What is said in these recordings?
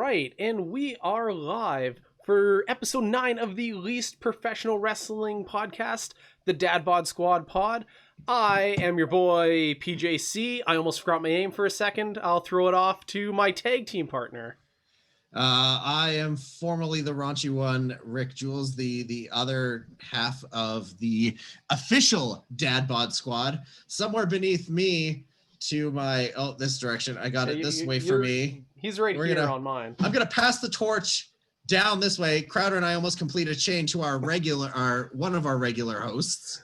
right, and we are live for episode 9 of the least professional wrestling podcast, the Dad Bod Squad Pod. I am your boy, PJC. I almost forgot my name for a second. I'll throw it off to my tag team partner. I am formerly the raunchy one, Rick Jules, the other half of the official Dad Bod Squad. Somewhere beneath me to my, this direction. I got it this way for me. He's right here on mine. I'm going to pass the torch down this way. Crowder and I almost completed a chain to one of our regular hosts.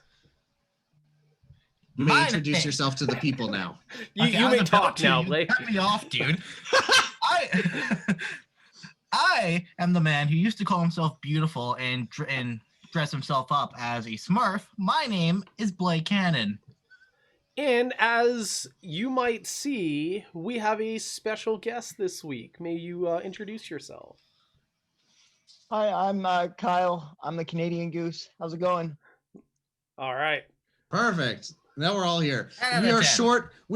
You may introduce yourself to the people now. You may talk now, Blake. Cut me off, dude. I am the man who used to call himself beautiful and dress himself up as a Smurf. My name is Blake Cannon. And as you might see, we have a special guest this week. May you introduce yourself? Hi, I'm Kyle. I'm the Canadian Goose. How's it going? All right. Perfect. Now we're all here. We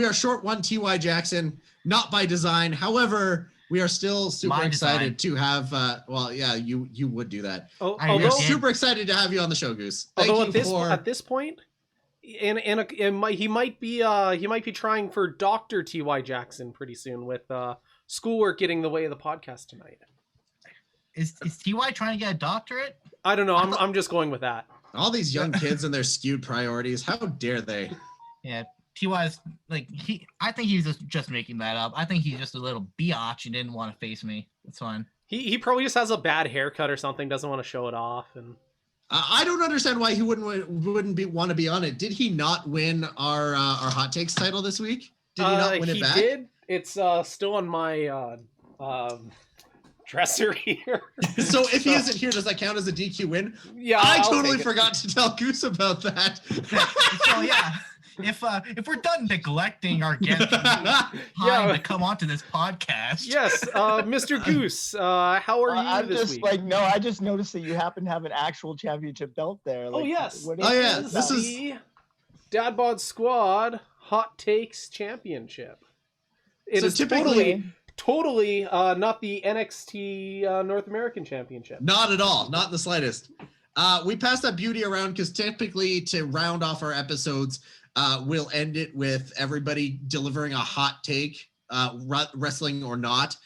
are short one TY Jackson, not by design. However, we are still super excited to have, you would do that. We're super excited to have you on the show, Goose. At this point, he might be trying for Dr. TY Jackson pretty soon with schoolwork getting in the way of the podcast tonight. Is TY trying to get a doctorate? I don't know. I'm just going with that. All these young kids and their skewed priorities. How dare they? Yeah, TY's I think he's just making that up. I think he's just a little biatch and didn't want to face me. It's fine. He probably just has a bad haircut or something. Doesn't want to show it off. And I don't understand why he wouldn't want to be on it. Did he not win our hot takes title this week? Did he not win it back? He did. It's still on my dresser here. So if he isn't here, does that count as a DQ win? Yeah, I totally forgot to tell Goose about that. So yeah, if we're done neglecting our guests to come onto this podcast, yes, Mr. Goose, how are you this week? I just noticed that you happen to have an actual championship belt there. This is the Dad Bod Squad Hot Takes Championship. It is totally not the NXT North American Championship. Not at all. Not in the slightest. We pass that beauty around because typically to round off our episodes, we'll end it with everybody delivering a hot take, wrestling or not,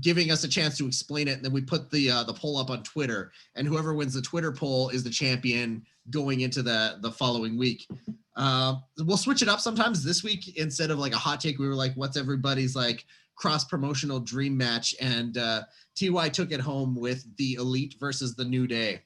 giving us a chance to explain it. And then we put the poll up on Twitter, and whoever wins the Twitter poll is the champion going into the following week. We'll switch it up sometimes. This week, instead of like a hot take, we were like, what's everybody's like cross-promotional dream match, and TY took it home with the Elite versus the New Day.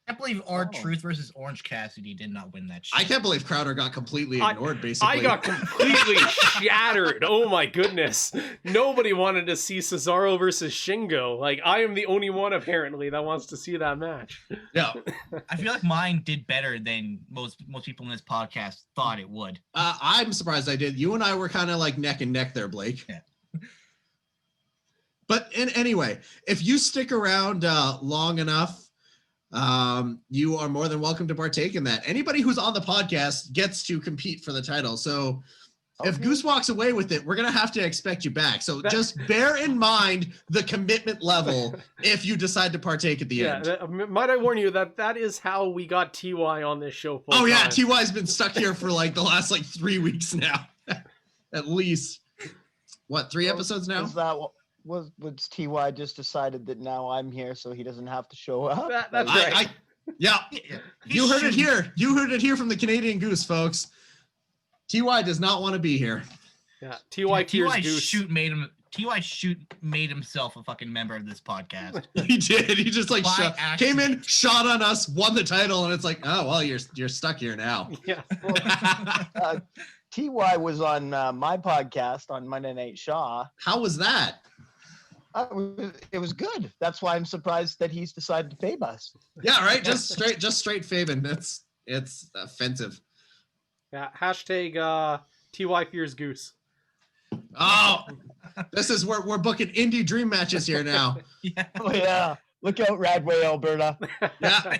I can't believe R-Truth versus Orange Cassidy did not win that shit. I can't believe Crowder got completely ignored, basically. I got completely shattered. Oh my goodness. Nobody wanted to see Cesaro versus Shingo. Like, I am the only one, apparently, that wants to see that match. Yeah. I feel like mine did better than most people in this podcast thought it would. I'm surprised I did. You and I were kind of like neck and neck there, Blake. Yeah. But anyway, if you stick around long enough, you are more than welcome to partake in that. Anybody who's on the podcast gets to compete for the title. So if Goose walks away with it, we're going to have to expect you back. So just bear in mind the commitment level if you decide to partake at the end. Might I warn you that is how we got TY on this show. Yeah, TY's been stuck here for like the last 3 weeks now. At least. What, 3 episodes now? Is that was TY just decided that now I'm here so he doesn't have to show up? That's right. You heard it here. You heard it here from the Canadian Goose, folks. TY does not want to be here. Yeah, TY Goose. TY made himself a fucking member of this podcast. He did. He just came in, shot on us, won the title, and it's like, oh well, you're stuck here now. Yeah. TY was on my podcast on Monday Night Shaw. How was that? It was good. That's why I'm surprised that he's decided to fave us. Yeah, right. Just straight faving. It's offensive. Yeah. Hashtag TY fears Goose. Oh, this is where we're booking indie dream matches here now. Yeah. Oh yeah. Look out, Radway, Alberta. Yeah.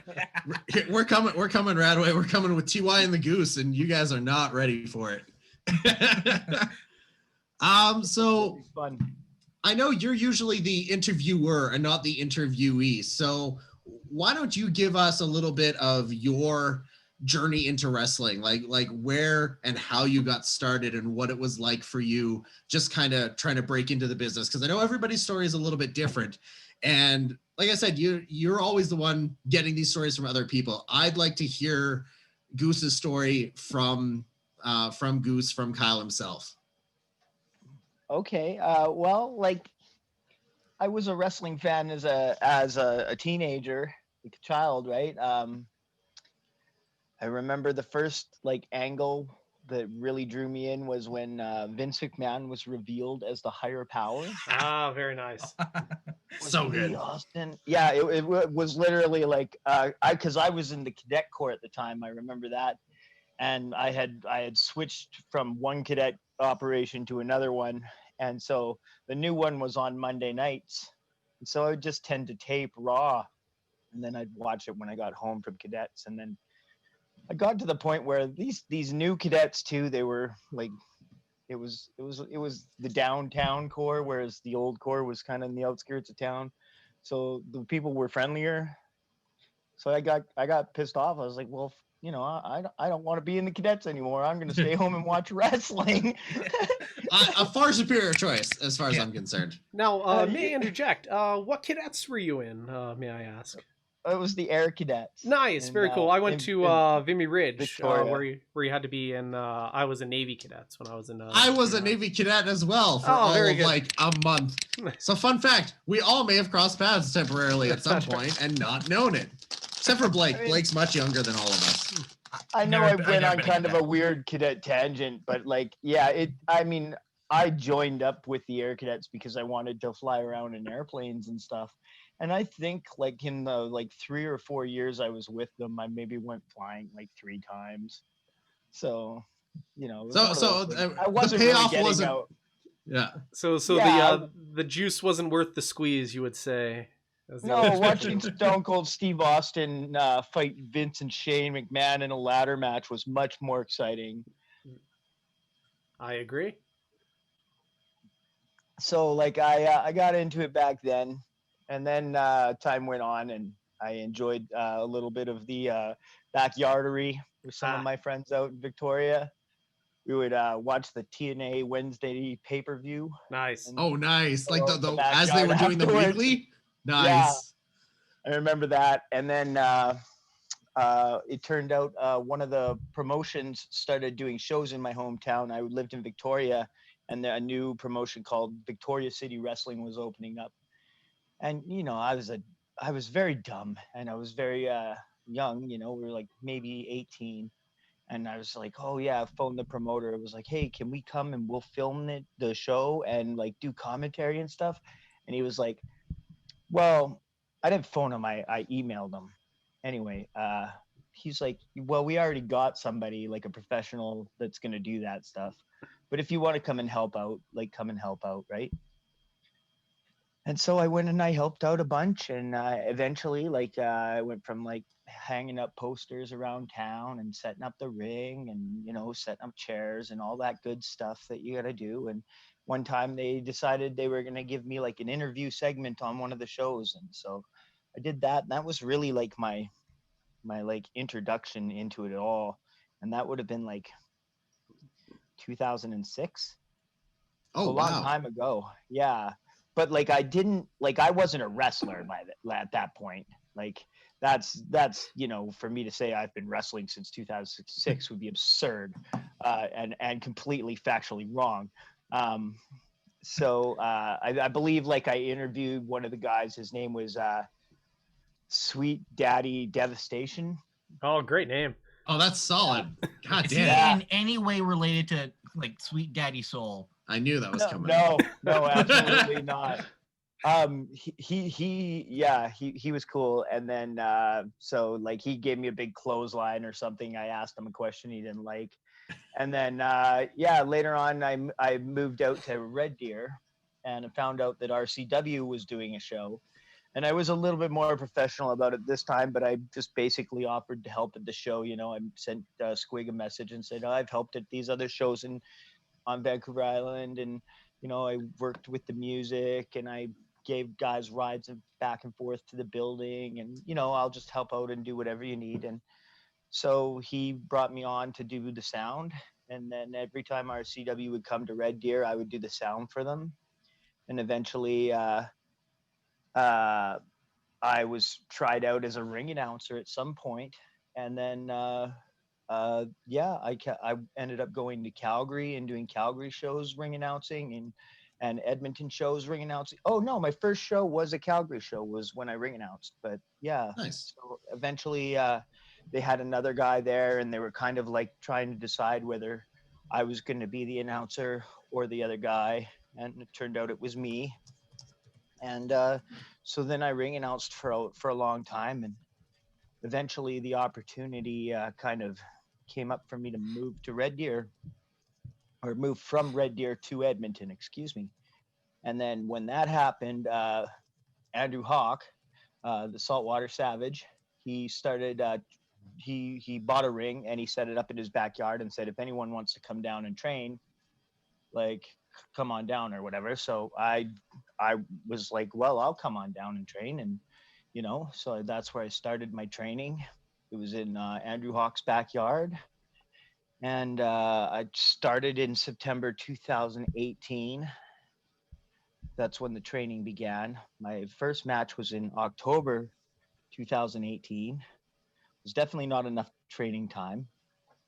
We're coming, Radway. We're coming with TY and the Goose, and you guys are not ready for it. So fun. I know you're usually the interviewer and not the interviewee. So why don't you give us a little bit of your journey into wrestling, like where and how you got started and what it was like for you, just kind of trying to break into the business? Because I know everybody's story is a little bit different. And like I said, you're always the one getting these stories from other people. I'd like to hear Goose's story from Goose, from Kyle himself. Okay. Well, like I was a wrestling fan as a teenager, like a child, right? I remember the first like angle that really drew me in was when Vince McMahon was revealed as the higher power. Ah, very nice. So Lee good. Austin. Yeah, it was literally like because I was in the cadet corps at the time. I remember that, and I had switched from one cadet operation to another one, and so the new one was on Monday nights, and so I would just tend to tape Raw, and then I'd watch it when I got home from cadets, and then I got to the point where these new cadets too, they were like it was the downtown core, whereas the old core was kind of in the outskirts of town. So the people were friendlier. So I got pissed off. I was like, well, I don't want to be in the cadets anymore. I'm going to stay home and watch wrestling. A far superior choice, as far as I'm concerned. Now, may I interject? What cadets were you in? May I ask? It was the Air Cadets. Nice, very cool. I went to Vimy Ridge, Victoria. where you had to be in. I was a Navy Cadets when I was in. I was a Navy cadet as well for all very of good. like a month. So fun fact, we all may have crossed paths temporarily at some point and not known it. Except for Blake. I mean, Blake's much younger than all of us. I know Never- I went never on been a kind of a cadet. weird cadet tangent, but like, yeah, I joined up with the Air Cadets because I wanted to fly around in airplanes and stuff. And I think like in the like 3 or 4 years I was with them, I maybe went flying like 3 times. So, it was one of So those things. I the wasn't really payoff getting wasn't. out. Yeah. So Yeah, the juice wasn't worth the squeeze, you would say. as the No, old watching expression. Stone Cold Steve Austin fight Vince and Shane McMahon in a ladder match was much more exciting. I agree. So like I got into it back then, and then time went on, and I enjoyed a little bit of the backyardery with some of my friends out in Victoria. We would watch the TNA Wednesday pay-per-view. Nice. And Oh, nice. Like go out the the as they were backyard doing the afterwards. weekly. Nice. Yeah. I remember that. And then it turned out one of the promotions started doing shows in my hometown. I lived in Victoria, and a new promotion called Victoria City Wrestling was opening up. And I was very dumb, and I was very young. We were like maybe 18, and I was like, oh yeah, phone the promoter. It was like, hey, can we come and we'll film the show and like do commentary and stuff? And he was like, well, I didn't phone him. I emailed him. Anyway, he's like, well, we already got somebody like a professional that's going to do that stuff. But if you want to come and help out, like come and help out, right? And so I went and I helped out a bunch, and eventually, like, I went from like hanging up posters around town and setting up the ring and setting up chairs and all that good stuff that you got to do. And one time they decided they were going to give me like an interview segment on one of the shows, and so I did that. And that was really like my like introduction into it all, and that would have been like 2006. Oh, a long wow. time ago. Yeah, but like I wasn't a wrestler at that point. Like that's for me to say I've been wrestling since 2006 would be absurd and completely factually wrong. So I believe like I interviewed one of the guys. His name was Sweet Daddy Devastation. Oh, great name. Oh, that's solid. God Is he damn. Yeah. in any way related to like Sweet Daddy Soul? I knew that was coming. No, absolutely not. He was cool. And then so like he gave me a big clothesline or something. I asked him a question he didn't like. And then later on I moved out to Red Deer, and I found out that RCW was doing a show. And I was a little bit more professional about it this time, but I just basically offered to help at the show. I sent Squig a message and said, I've helped at these other shows on Vancouver Island, and you know, I worked with the music and I gave guys rides back and forth to the building, and you know, I'll just help out and do whatever you need. And so he brought me on to do the sound, and then every time our CW would come to Red Deer, I would do the sound for them. And eventually, uh, I was tried out as a ring announcer at some point, and then yeah, I ended up going to Calgary and doing Calgary shows ring announcing, and Edmonton shows ring announcing. Oh no, my first show was a Calgary show, was when I ring announced. But yeah, Nice. so eventually they had another guy there, and they were kind of like trying to decide whether I was going to be the announcer or the other guy, and it turned out it was me. And so then I ring announced for a long time, and eventually the opportunity kind of came up for me to move to Red Deer, or move from Red Deer to Edmonton, excuse me. And then when that happened, Andrew Hawk, the Saltwater Savage, he started. He bought a ring and he set it up in his backyard and said, if anyone wants to come down and train, like come on down or whatever. So I was like, well, I'll come on down and train, and you know, so that's where I started my training. It was in Andrew Hawk's backyard, and I started in September 2018. That's when the training began. My first match was in October 2018. It was definitely not enough training time.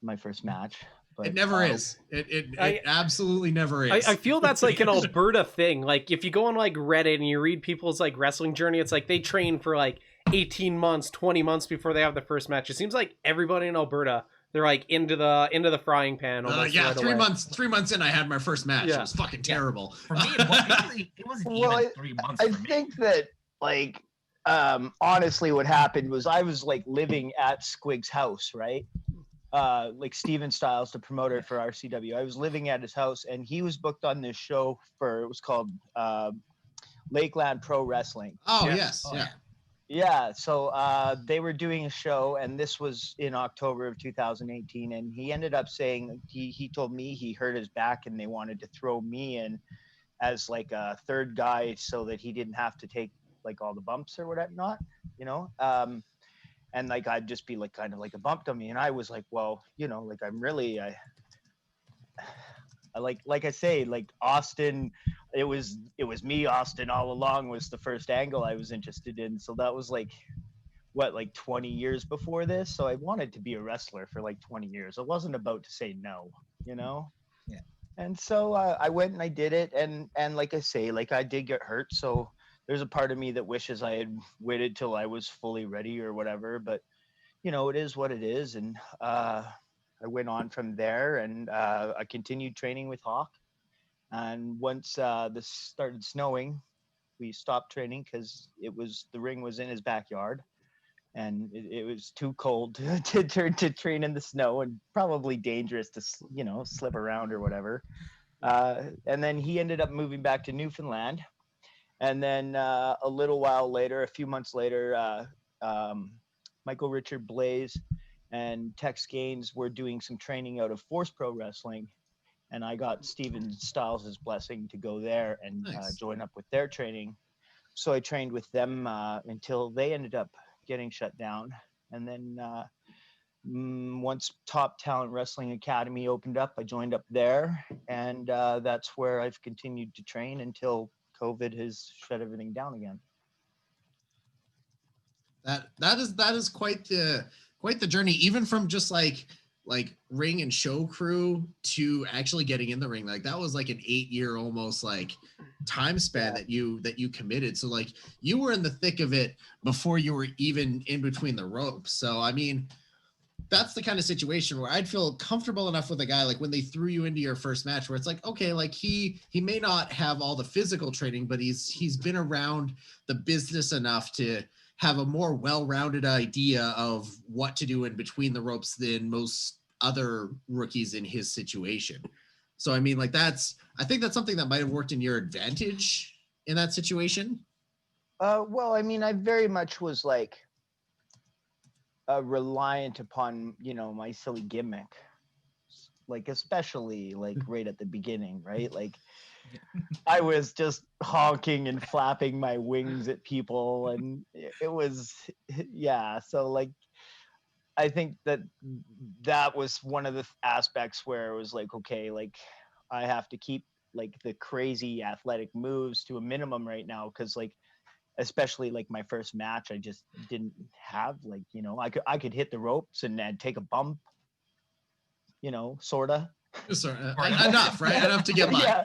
My first match, but It never is. It I- absolutely never is. I feel that's like an Alberta thing. Like if you go on like Reddit and you read people's like wrestling journey, it's like they train for like 18 months, 20 months before they have the first match. It seems like everybody in Alberta, they're like into the frying pan almost yeah, right 3 away. months. 3 months in, I had my first match. Yeah. It was fucking terrible. For me, it wasn't Well, even 3 months I for me. think that like honestly what happened was I was like living at Squig's house, right? Like Steven Styles, the promoter for RCW. I was living at his house, and he was booked on this show it was called Lakeland Pro Wrestling. Oh Yeah. yes, Oh, yeah. Yeah, so they were doing a show, and this was in October of 2018. And he ended up saying he told me he hurt his back, and they wanted to throw me in as like a third guy so that he didn't have to take like all the bumps or whatever, not, you know. And like I'd just be like kind of like a bump dummy, and I was like, well, you know, like I'm really I like I say, like Austin, it was me, Austin, all along was the first angle I was interested in. So that was like what, like 20 years before this. So I wanted to be a wrestler for like 20 years. I wasn't about to say no, you know. Yeah. And so I went and I did it, and like I say, like I did get hurt. So there's a part of me that wishes I had waited till I was fully ready or whatever. But you know, it is what it is. And I went on from there, and I continued training with Hawk. And once this started snowing, we stopped training because the ring was in his backyard, and it was too cold to train in the snow, and probably dangerous to, you know, slip around or whatever. And then he ended up moving back to Newfoundland. And then a little while later, a few months later, Michael Richard Blaze and Tex Gaines were doing some training out of Force Pro Wrestling. And I got Steven Styles' blessing to go there and Nice. join up with their training. So I trained with them until they ended up getting shut down. And then once Top Talent Wrestling Academy opened up, I joined up there. And that's where I've continued to train until COVID has shut everything down again. That is quite the journey, even from just like ring and show crew to actually getting in the ring. Like that was like an 8-year almost like time span that you committed. So like you were in the thick of it before you were even in between the ropes. So I mean, that's the kind of situation where I'd feel comfortable enough with a guy, like when they threw you into your first match, where it's like, okay, like he may not have all the physical training, but he's been around the business enough to have a more well-rounded idea of what to do in between the ropes than most other rookies in his situation. So I mean, like I think that's something that might have worked in your advantage in that situation. Well, I mean, I very much was like reliant upon, you know, my silly gimmick, like especially like right at the beginning, right? Like I was just honking and flapping my wings at people, and it was, yeah. So like, I think that was one of the aspects where it was like, okay, like I have to keep like the crazy athletic moves to a minimum right now, because like, especially like my first match, I just didn't have like, I could hit the ropes and take a bump, sorta. Enough, right? Enough to get by. Yeah.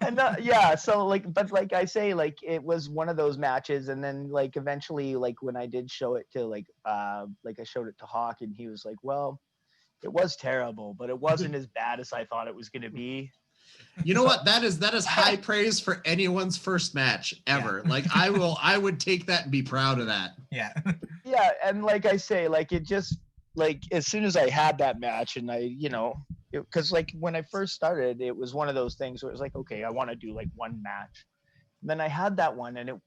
And yeah, so like, but like I say, like it was one of those matches, and then like eventually, like when I did show it to like I showed it to Hawk, and he was like, well, it was terrible, but it wasn't as bad as I thought it was gonna be. You know what? That is high praise for anyone's first match ever. Yeah. Like I would take that and be proud of that. Yeah. Yeah, and like I say, like it just like as soon as I had that match, and I, because like when I first started, it was one of those things where it was like, okay, I want to do like one match. And then I had that one, and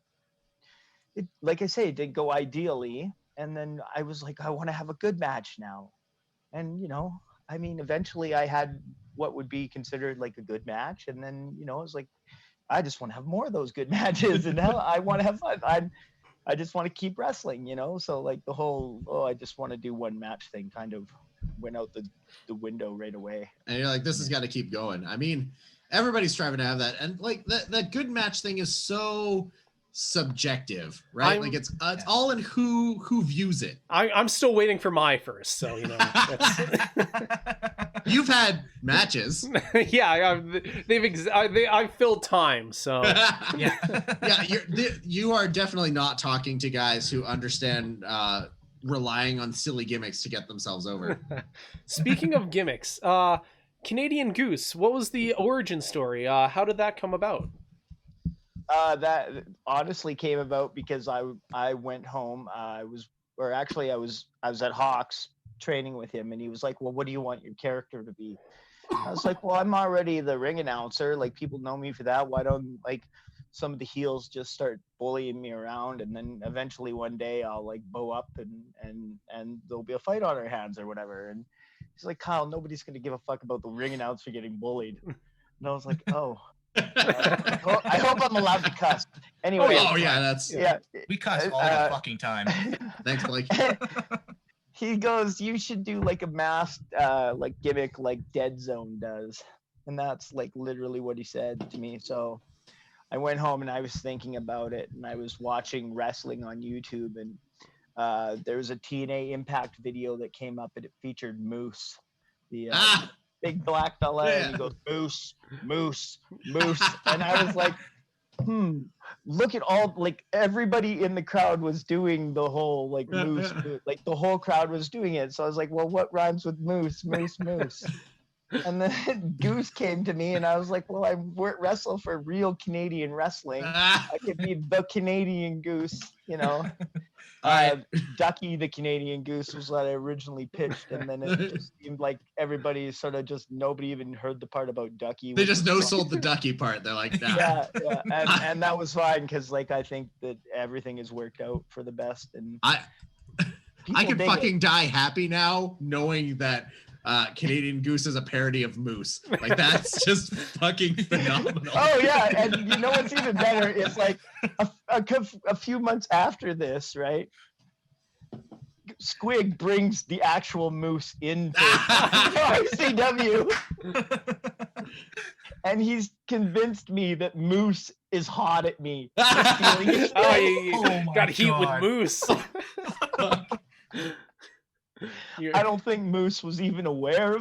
it like I say, it did go ideally. And then I was like, I want to have a good match now. And I mean, eventually I had what would be considered like a good match, and then it was like, I just want to have more of those good matches, and now I want to have fun. I just want to keep wrestling, so like the whole I just want to do one match thing kind of went out the window right away. And you're like, this has got to keep going. I mean, everybody's striving to have that, and like that good match thing is so subjective, right? Like it's all in who views it. I'm still waiting for my first, so You've had matches. Yeah, I've filled time, so yeah. You are definitely not talking to guys who understand relying on silly gimmicks to get themselves over. Speaking of gimmicks, Canadian Goose, what was the origin story? How did that come about? That honestly came about because I went home. I was at Hawks training with him, and he was like, well, what do you want your character to be? I was like, well, I'm already the ring announcer, like people know me for that. Why don't like some of the heels just start bullying me around, and then eventually one day I'll like bow up and there'll be a fight on our hands or whatever. And he's like, Kyle, nobody's gonna give a fuck about the ring announcer getting bullied. And I was like, oh. I hope I'm allowed to cuss. Anyway. Oh yeah, that's we cuss all the fucking time. Thanks, Blake. He goes, you should do like a masked like gimmick like Dead Zone does. And that's like literally what he said to me. So I went home and I was thinking about it, and I was watching wrestling on YouTube, and there was a TNA Impact video that came up, and it featured Moose, the big black fella, and he goes, Moose, Moose, Moose. And I was like, look at all, like everybody in the crowd was doing the whole like Moose, like the whole crowd was doing it. So I was like, well, what rhymes with Moose, Moose, Moose? And then Goose came to me, and I was like, well, I wrestle for real Canadian wrestling. I could be the Canadian Goose, Ducky the Canadian Goose was what I originally pitched, and then it just seemed like everybody sort of just, nobody even heard the part about Ducky. They just no-sold the Ducky part. They're like, nah. Yeah. And that was fine, because like I think that everything has worked out for the best, and I could fucking die happy now knowing that Canadian Goose is a parody of Moose. Like that's just fucking phenomenal. Oh yeah, and you know what's even better is like a few months after this, right? Squig brings the actual Moose into RCW, and he's convinced me that Moose is hot at me. You got heat with Moose. I don't think Moose was even aware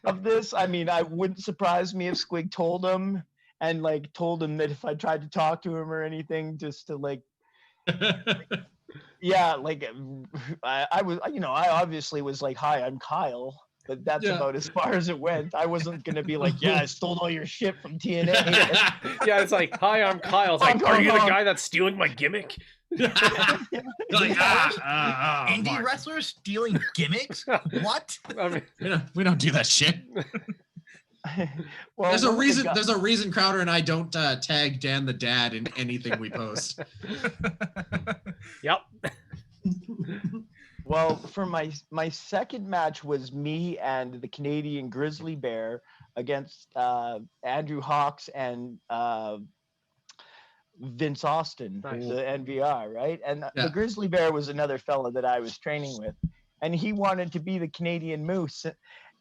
of this. I mean, I wouldn't surprise me if Squig told him, and like told him that if I tried to talk to him or anything, just to like yeah, like I was, I obviously was like, hi, I'm Kyle, but that's about as far as it went. I wasn't gonna be like, yeah, I stole all your shit from TNA. Yeah, it's like, hi, I'm Kyle. It's like, are you the guy that's stealing my gimmick? Like, indie wrestlers stealing gimmicks? What? I mean, we don't do that shit. Well, there's a reason Crowder and I don't tag Dan the Dad in anything we post. Yep. Well, for my second match was me and the Canadian Grizzly Bear against Andrew Hawks and Vince Austin, Nice. the NVR, right? And Yeah. the Grizzly Bear was another fella that I was training with, and he wanted to be the Canadian Moose,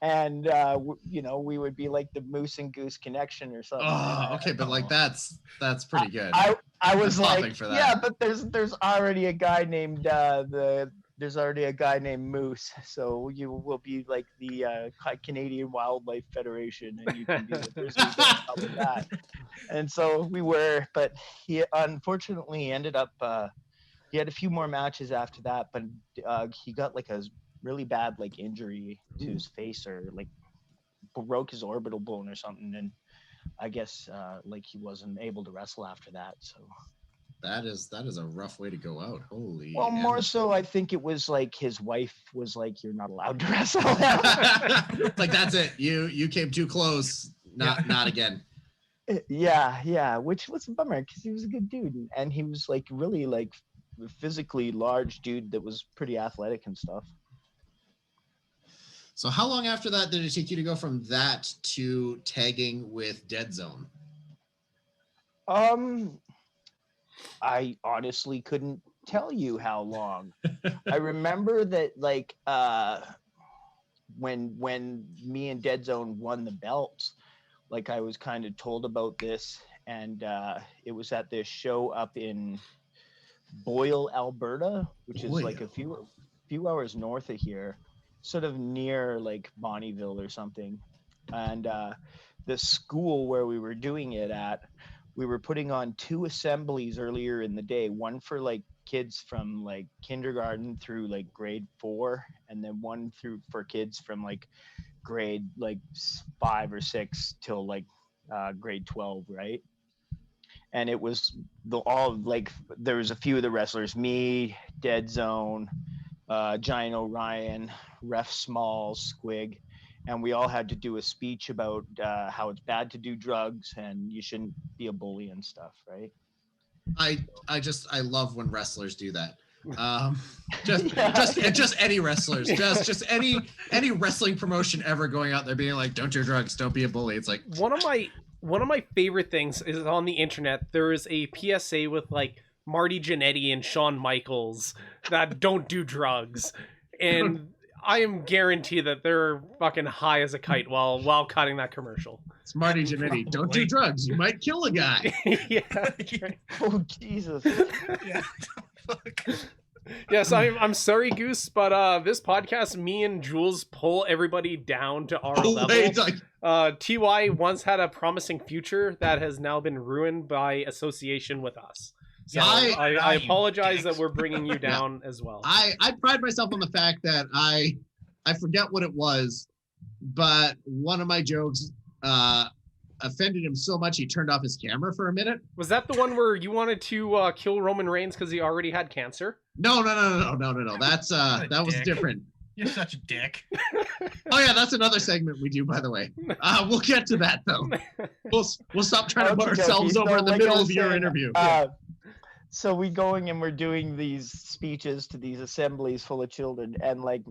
and we would be like the Moose and Goose connection or something. Oh, okay, but like that's pretty good. I was I'm clapping like, for that. yeah, but there's already a guy named Moose, so you will be like the Canadian Wildlife Federation, and you can be the Grizzly Bear with that. And so we were, but he unfortunately ended up. He had a few more matches after that, but he got like a really bad like injury to his face, or like broke his orbital bone or something, and I guess like he wasn't able to wrestle after that. So That is a rough way to go out. Holy. well, more so I think it was like his wife was like, "You're not allowed to wrestle." Like that's it. You came too close. Not again. Yeah, which was a bummer because he was a good dude, and he was like really like physically large dude that was pretty athletic and stuff. So how long after that did it take you to go from that to tagging with Dead Zone? I honestly couldn't tell you how long. I remember that like when me and Dead Zone won the belts, like I was kind of told about this, and it was at this show up in Boyle, Alberta, which is like a few hours north of here, sort of near like Bonnieville or something. And the school where we were doing it at, we were putting on 2 assemblies earlier in the day, one for like kids from like kindergarten through like grade 4, and then one for kids from like grade like 5 or 6 till like grade 12, right? And it was there was a few of the wrestlers, me, Dead Zone, Giant Orion, Ref Smalls, Squig, and we all had to do a speech about how it's bad to do drugs and you shouldn't be a bully and stuff, right? I love when wrestlers do that. Just any wrestlers, just any wrestling promotion ever going out there being like, don't do drugs, don't be a bully. It's like one of my favorite things is on the internet. There is a PSA with like Marty Jannetty and Shawn Michaels that don't do drugs, and I am guaranteed that they're fucking high as a kite while cutting that commercial. It's Marty Jannetty. Don't do drugs. You might kill a guy. Yeah. Oh Jesus. Yeah. Yes, I'm sorry, Goose, but this podcast, me and Jules pull everybody down to our level. Wait, like, TY once had a promising future that has now been ruined by association with us. So I apologize that we're bringing you down as well. I pride myself on the fact that I forget what it was, but one of my jokes offended him so much he turned off his camera for a minute. Was that the one where you wanted to kill Roman Reigns because he already had cancer? No. That's that was different. You're such a dick. Oh yeah, that's another segment we do, by the way. We'll get to that though. We'll stop trying to put ourselves over in the middle of your interview. So we going and we're doing these speeches to these assemblies full of children, and like,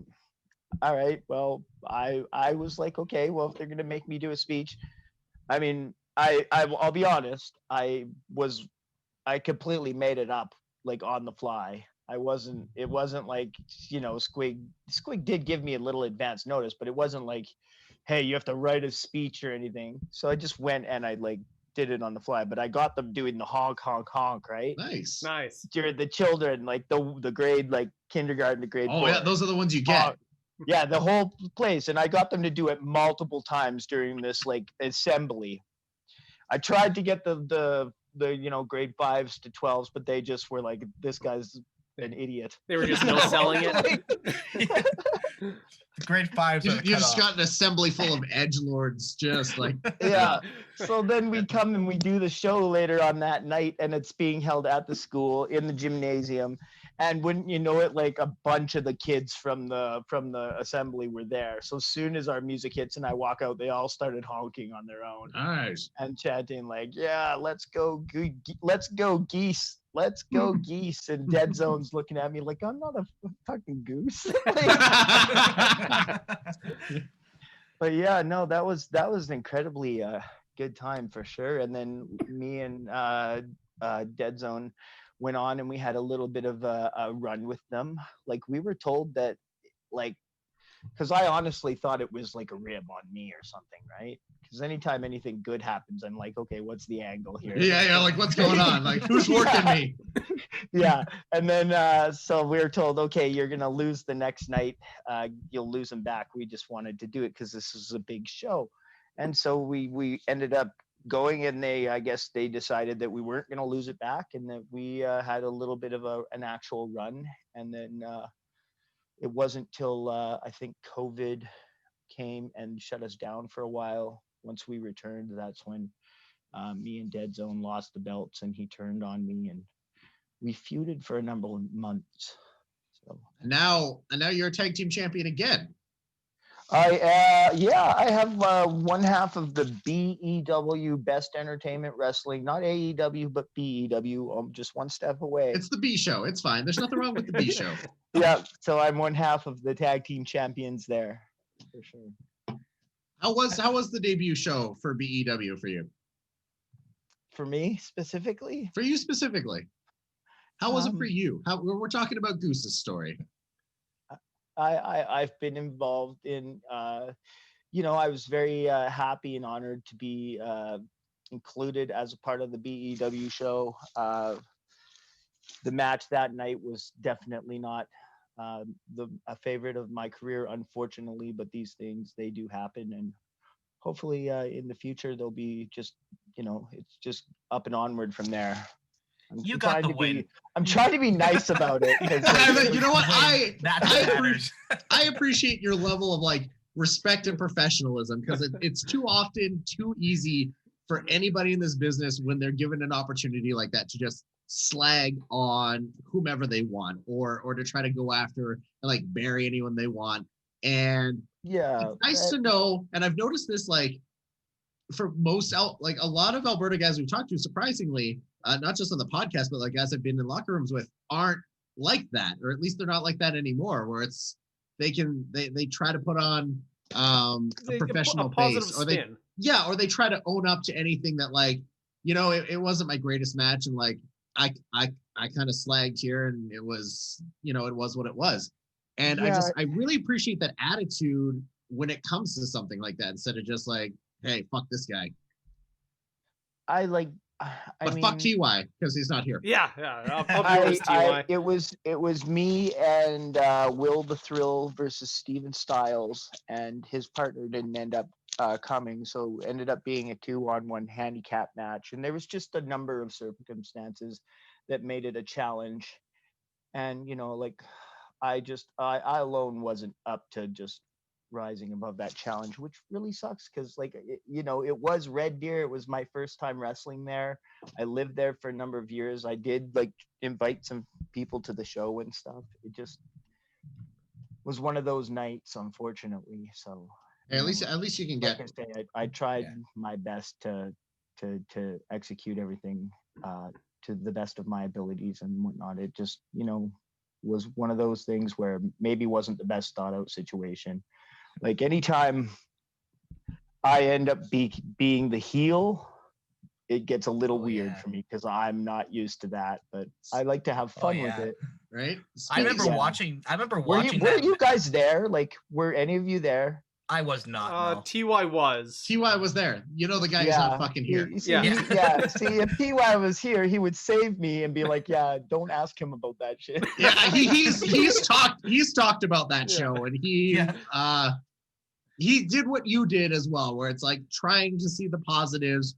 all right, well, I was like, okay, well, if they're gonna make me do a speech, I mean, I'll be honest, I completely made it up like on the fly. It wasn't like, Squig did give me a little advance notice, but it wasn't like, hey, you have to write a speech or anything. So I just went and I like did it on the fly, but I got them doing the honk, honk, honk, right? Nice. During the children, like the grade, like kindergarten to grade 4. Oh yeah, those are the ones you get. Yeah, the whole place. And I got them to do it multiple times during this like assembly. I tried to get the grade 5s to 12s, but they just were like, this guy's an idiot. They were just no selling it. The grade 5s. You just got an assembly full of edgelords, just like yeah. So then we come and we do the show later on that night, and it's being held at the school in the gymnasium. And wouldn't you know it, like a bunch of the kids from the assembly were there. So as soon as our music hits and I walk out, they all started honking on their own. nice. And chanting like, yeah, let's go geese. Let's go geese. And Dead Zone's looking at me like, I'm not a fucking goose. But yeah, no, that was an incredibly good time for sure. And then me and Dead Zone went on, and we had a little bit of a run with them. Like we were told that, like, because I honestly thought it was like a rib on me or something, right? Because anytime anything good happens, I'm like, okay, what's the angle here? Yeah, like what's going on? Like who's working me? Yeah, and then so we were told, okay, you're gonna lose the next night. You'll lose them back. We just wanted to do it because this is a big show, and so we ended up going, and I guess they decided that we weren't gonna lose it back, and that we had a little bit of an actual run, and then it wasn't till I think COVID came and shut us down for a while. Once we returned, that's when me and Dead Zone lost the belts, and he turned on me, and we feuded for a number of months. So Now you're a tag team champion again. I have one half of the BEW, Best Entertainment Wrestling, not AEW but BEW. just one step away. It's the B show. It's fine. There's nothing wrong with the B show. Yeah, so I'm one half of the tag team champions there, for sure. How was the debut show for BEW for you? For me specifically? For you specifically. How was it for you? We're talking about Goose's story. I've been involved in, I was very happy and honored to be included as a part of the BEW show. The match that night was definitely not a favorite of my career, unfortunately, but these things, they do happen, and hopefully in the future they'll be just, it's just up and onward from there. You got the win. I'm trying to be nice about it. You know what? I I appreciate your level of like respect and professionalism, because it's too often too easy for anybody in this business when they're given an opportunity like that to just slag on whomever they want, or to try to go after and like bury anyone they want. And yeah, it's nice to know. And I've noticed this, like, for most like a lot of Alberta guys we've talked to, surprisingly, not just on the podcast, but like guys I've been in locker rooms with, aren't like that, or at least they're not like that anymore, where it's they try to put on a professional face, or they try to own up to anything that, like, it wasn't my greatest match, and like I kind of slagged here, and it was, it was what it was. And yeah. I really appreciate that attitude when it comes to something like that, instead of just like, hey, fuck this guy. Fuck TY, because he's not here. Yeah. I'll be honest, TY. It was me and Will the Thrill versus Steven Styles, and his partner didn't end up coming, so it ended up being a 2-on-1 handicap match, and there was just a number of circumstances that made it a challenge. And I alone wasn't up to just rising above that challenge, which really sucks, because it was Red Deer. It was my first time wrestling there. I lived there for a number of years. I did invite some people to the show and stuff. It just was one of those nights, unfortunately. So hey, at least you can get. Like I say, I tried my best to execute everything to the best of my abilities and whatnot. It just was one of those things where maybe wasn't the best thought out situation. Like anytime I end up being the heel, it gets a little weird for me, because I'm not used to that, but I like to have fun with it. Right. I remember watching. Were you guys there? Like, were any of you there? I was not. No. TY was. TY was there. The guy who's not fucking here. See, if TY was here, he would save me and be like, "Yeah, don't ask him about that shit." Yeah, he's talked about that show, and he did what you did as well, where it's like trying to see the positives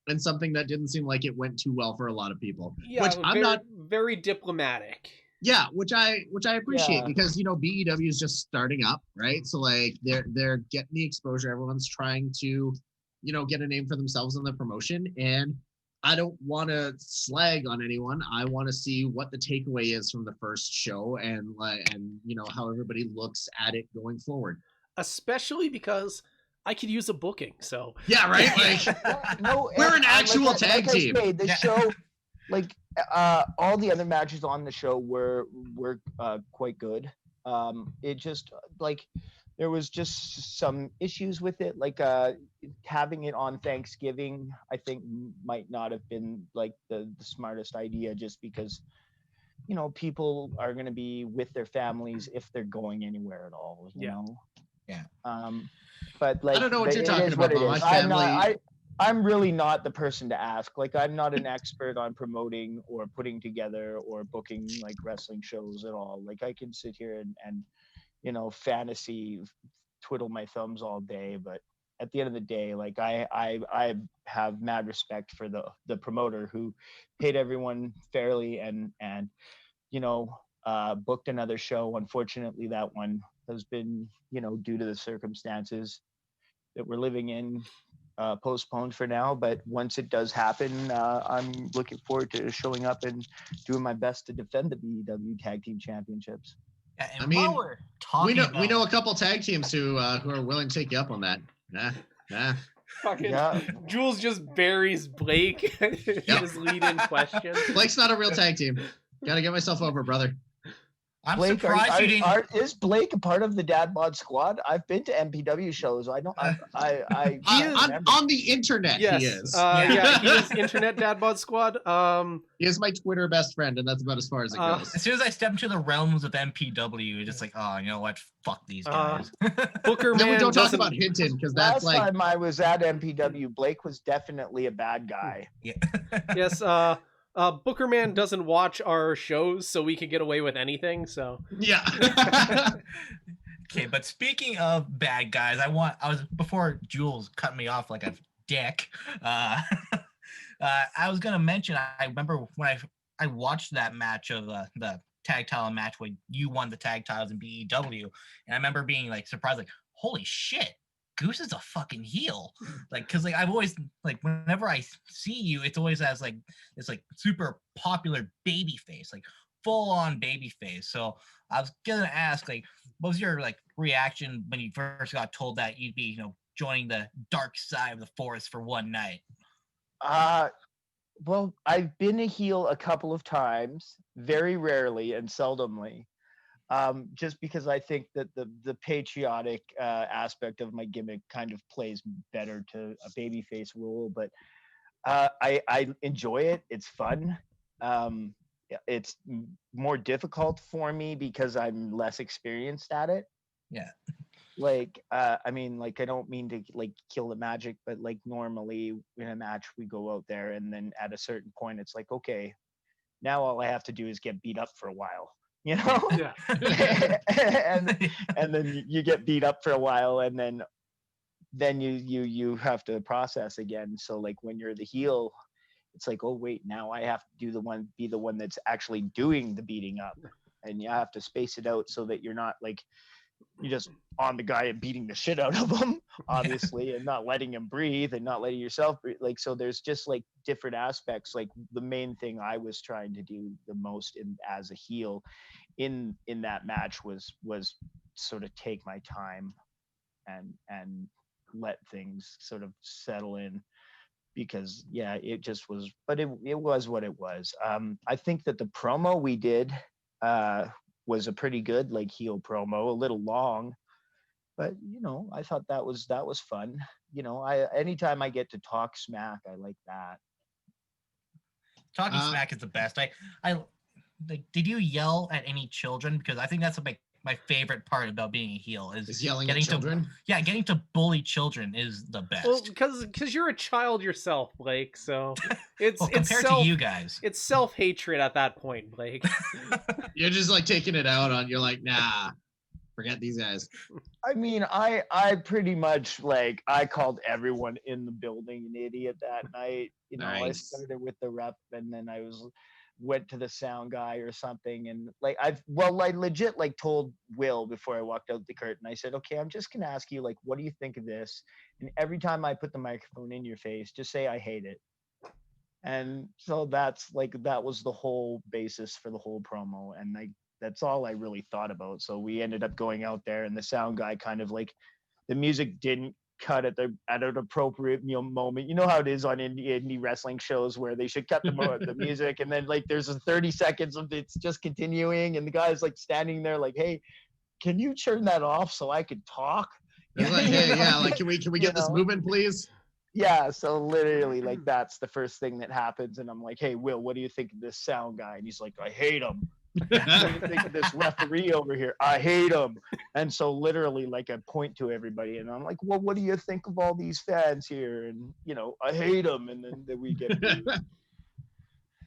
in something that didn't seem like it went too well for a lot of people. Yeah, which I'm not very diplomatic. Yeah, which I appreciate, because BEW is just starting up, right? So like they're getting the exposure. Everyone's trying to, get a name for themselves in the promotion, and I don't want to slag on anyone. I want to see what the takeaway is from the first show, and how everybody looks at it going forward. Especially because I could use a booking. So yeah, right. Like we're an actual tag team. The show. All the other matches on the show were quite good. It just like there was just some issues with it, like having it on Thanksgiving. I think might not have been like the smartest idea, just because people are going to be with their families if they're going anywhere at all. You Yeah. know. Yeah. But like I don't know what you're it talking is about, what it but my is. I'm not. family. I'm really not the person to ask. Like, I'm not an expert on promoting or putting together or booking like wrestling shows at all. Like, I can sit here and fantasy twiddle my thumbs all day, but at the end of the day, like I have mad respect for the promoter who paid everyone fairly and booked another show. Unfortunately, that one has been due to the circumstances that we're living in, postponed for now. But once it does happen, I'm looking forward to showing up and doing my best to defend the BEW Tag Team Championships. Yeah, and I mean, while we're talking we know a couple tag teams who are willing to take you up on that. Nah. Fucking Yeah. Jules just buries Blake in his lead-in question. Blake's not a real tag team. Gotta get myself over, brother. I'm Blake, surprised you didn't. is Blake a part of the Dad Bod Squad? I've been to MPW shows. I don't. I On the internet, Yes. he is. Yeah, he is Internet Dad Bod Squad. He is my Twitter best friend, and that's about as far as it goes. As soon as I step into the realms of MPW, it's just like, oh, you know what? Fuck these guys. Booker Then we Man don't talk doesn't. about Hinton, because that's last like time I was at MPW, Blake was definitely a bad guy. Yeah. Yes. Booker Man doesn't watch our shows, so we can get away with anything. So yeah. Okay, but speaking of bad guys, before Jules cut me off like a dick. I was gonna mention. I remember when I watched that match of the tag title match where you won the tag titles in BEW, and I remember being like surprised, like, holy shit, Goose is a fucking heel. Like, cause like I've always like whenever I see you, it's always as like this like super popular baby face, like full on baby face. So I was gonna ask, like, what was your like reaction when you first got told that you'd be, joining the dark side of the forest for one night? Well, I've been a heel a couple of times, very rarely and seldomly. Just because I think that the patriotic aspect of my gimmick kind of plays better to a babyface role, but I enjoy it. It's fun. It's more difficult for me because I'm less experienced at it. Yeah. Like, I mean, like, I don't mean to like kill the magic, but like normally in a match we go out there and then at a certain point it's like, okay, now all I have to do is get beat up for a while. yeah. and then you get beat up for a while, and then you have to process again. So like when you're the heel, it's like, oh wait, now I have to be the one that's actually doing the beating up, and you have to space it out so that you're not like you're just on the guy and beating the shit out of him, obviously, and not letting him breathe and not letting yourself breathe. Like, so there's just like different aspects. Like the main thing I was trying to do the most as a heel in that match was sort of take my time and let things sort of settle in, because it just was, but it was what it was. I think that the promo we did was a pretty good like heel promo, a little long, but I thought that was fun. Anytime I get to talk smack, I like that. Talking smack is the best. I like, did you yell at any children? Because I think that's my favorite part about being a heel is yelling getting at children. Getting to bully children is the best. Well, because you're a child yourself, Blake. So it's compared to you guys, it's self-hatred at that point, Blake. You're just like taking it out on. You're like, nah, forget these guys. I mean, I pretty much like I called everyone in the building an idiot that night. Nice. I started with the rep, and then I went to the sound guy or something, and like I legit like told Will before I walked out the curtain, I said, okay, I'm just gonna ask you, like, what do you think of this? And every time I put the microphone in your face, just say I hate it. And so that was the whole basis for the whole promo, and that's all I really thought about. So we ended up going out there, and the sound guy kind of like, the music didn't cut at an appropriate moment. You know how it is on indie wrestling shows where they should cut the music, and then like there's a 30 seconds of it's just continuing, and the guy's like standing there like, hey, can you turn that off so I could talk? It's like, hey, yeah, like can we get this know? moving, please? Yeah, so literally like that's the first thing that happens, and I'm like, hey Will, what do you think of this sound guy? And he's like, I hate him. What do you think of this referee over here? I hate him. And so literally like I point to everybody and I'm like, well, what do you think of all these fans here? And I hate them. And then we get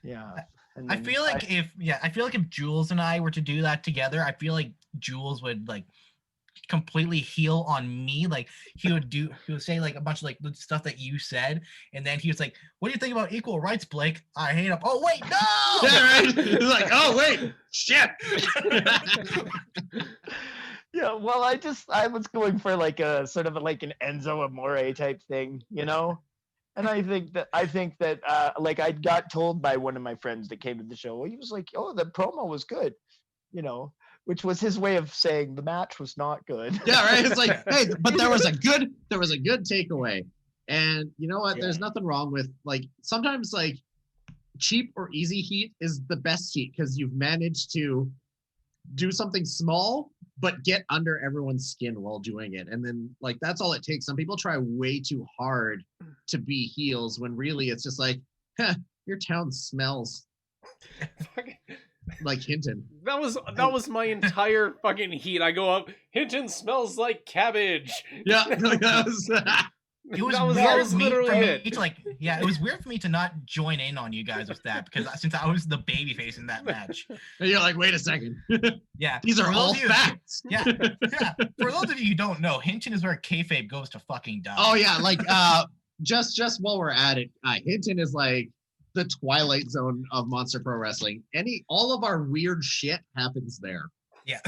yeah. And I feel like if Jules and I were to do that together, I feel like Jules would like completely heal on me. Like he would say like a bunch of like the stuff that you said, and then he was like, what do you think about equal rights, Blake? I hate him. Oh wait, no. Yeah, right. He's like, oh wait, shit. Yeah, well, I was going for like a sort of like an Enzo Amore type thing, And I think that like I got told by one of my friends that came to the show, he was like, oh, the promo was good, which was his way of saying the match was not good. Yeah, right. It's like, hey, but there was a good takeaway. And you know what? Yeah. There's nothing wrong with like sometimes like cheap or easy heat is the best heat because you've managed to do something small but get under everyone's skin while doing it. And then like that's all it takes. Some people try way too hard to be heels when really it's just like, your town smells like Hinton. That was my entire fucking heat. I go up, Hinton smells like cabbage. Yeah, that was It was that was weird literally for me it. to like, yeah, it was weird for me to not join in on you guys with that because since I was the babyface in that match. And you're like, wait a second. Yeah, These are for all those of you- facts. Yeah, yeah. For those of you who don't know, Hinton is where kayfabe goes to fucking die. Oh yeah, like just while we're at it, Hinton is like the twilight zone of Monster Pro Wrestling. All of our weird shit happens there. Yeah.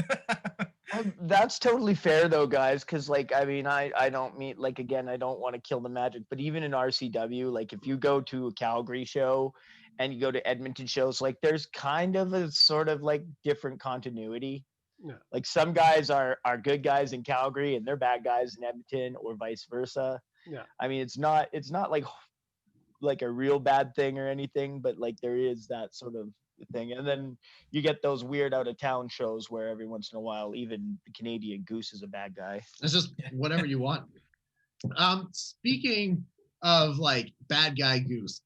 That's totally fair though, guys, because like I mean I don't mean like again I don't want to kill the magic, but even in RCW, like if you go to a Calgary show and you go to Edmonton shows, like there's kind of a sort of like different continuity. Yeah. Like some guys are good guys in Calgary and they're bad guys in Edmonton or vice versa. Yeah. I mean it's not like a real bad thing or anything, but like there is that sort of thing. And then you get those weird out of town shows where every once in a while even the Canadian Goose is a bad guy. It's just whatever you want. Speaking of like bad guy Goose,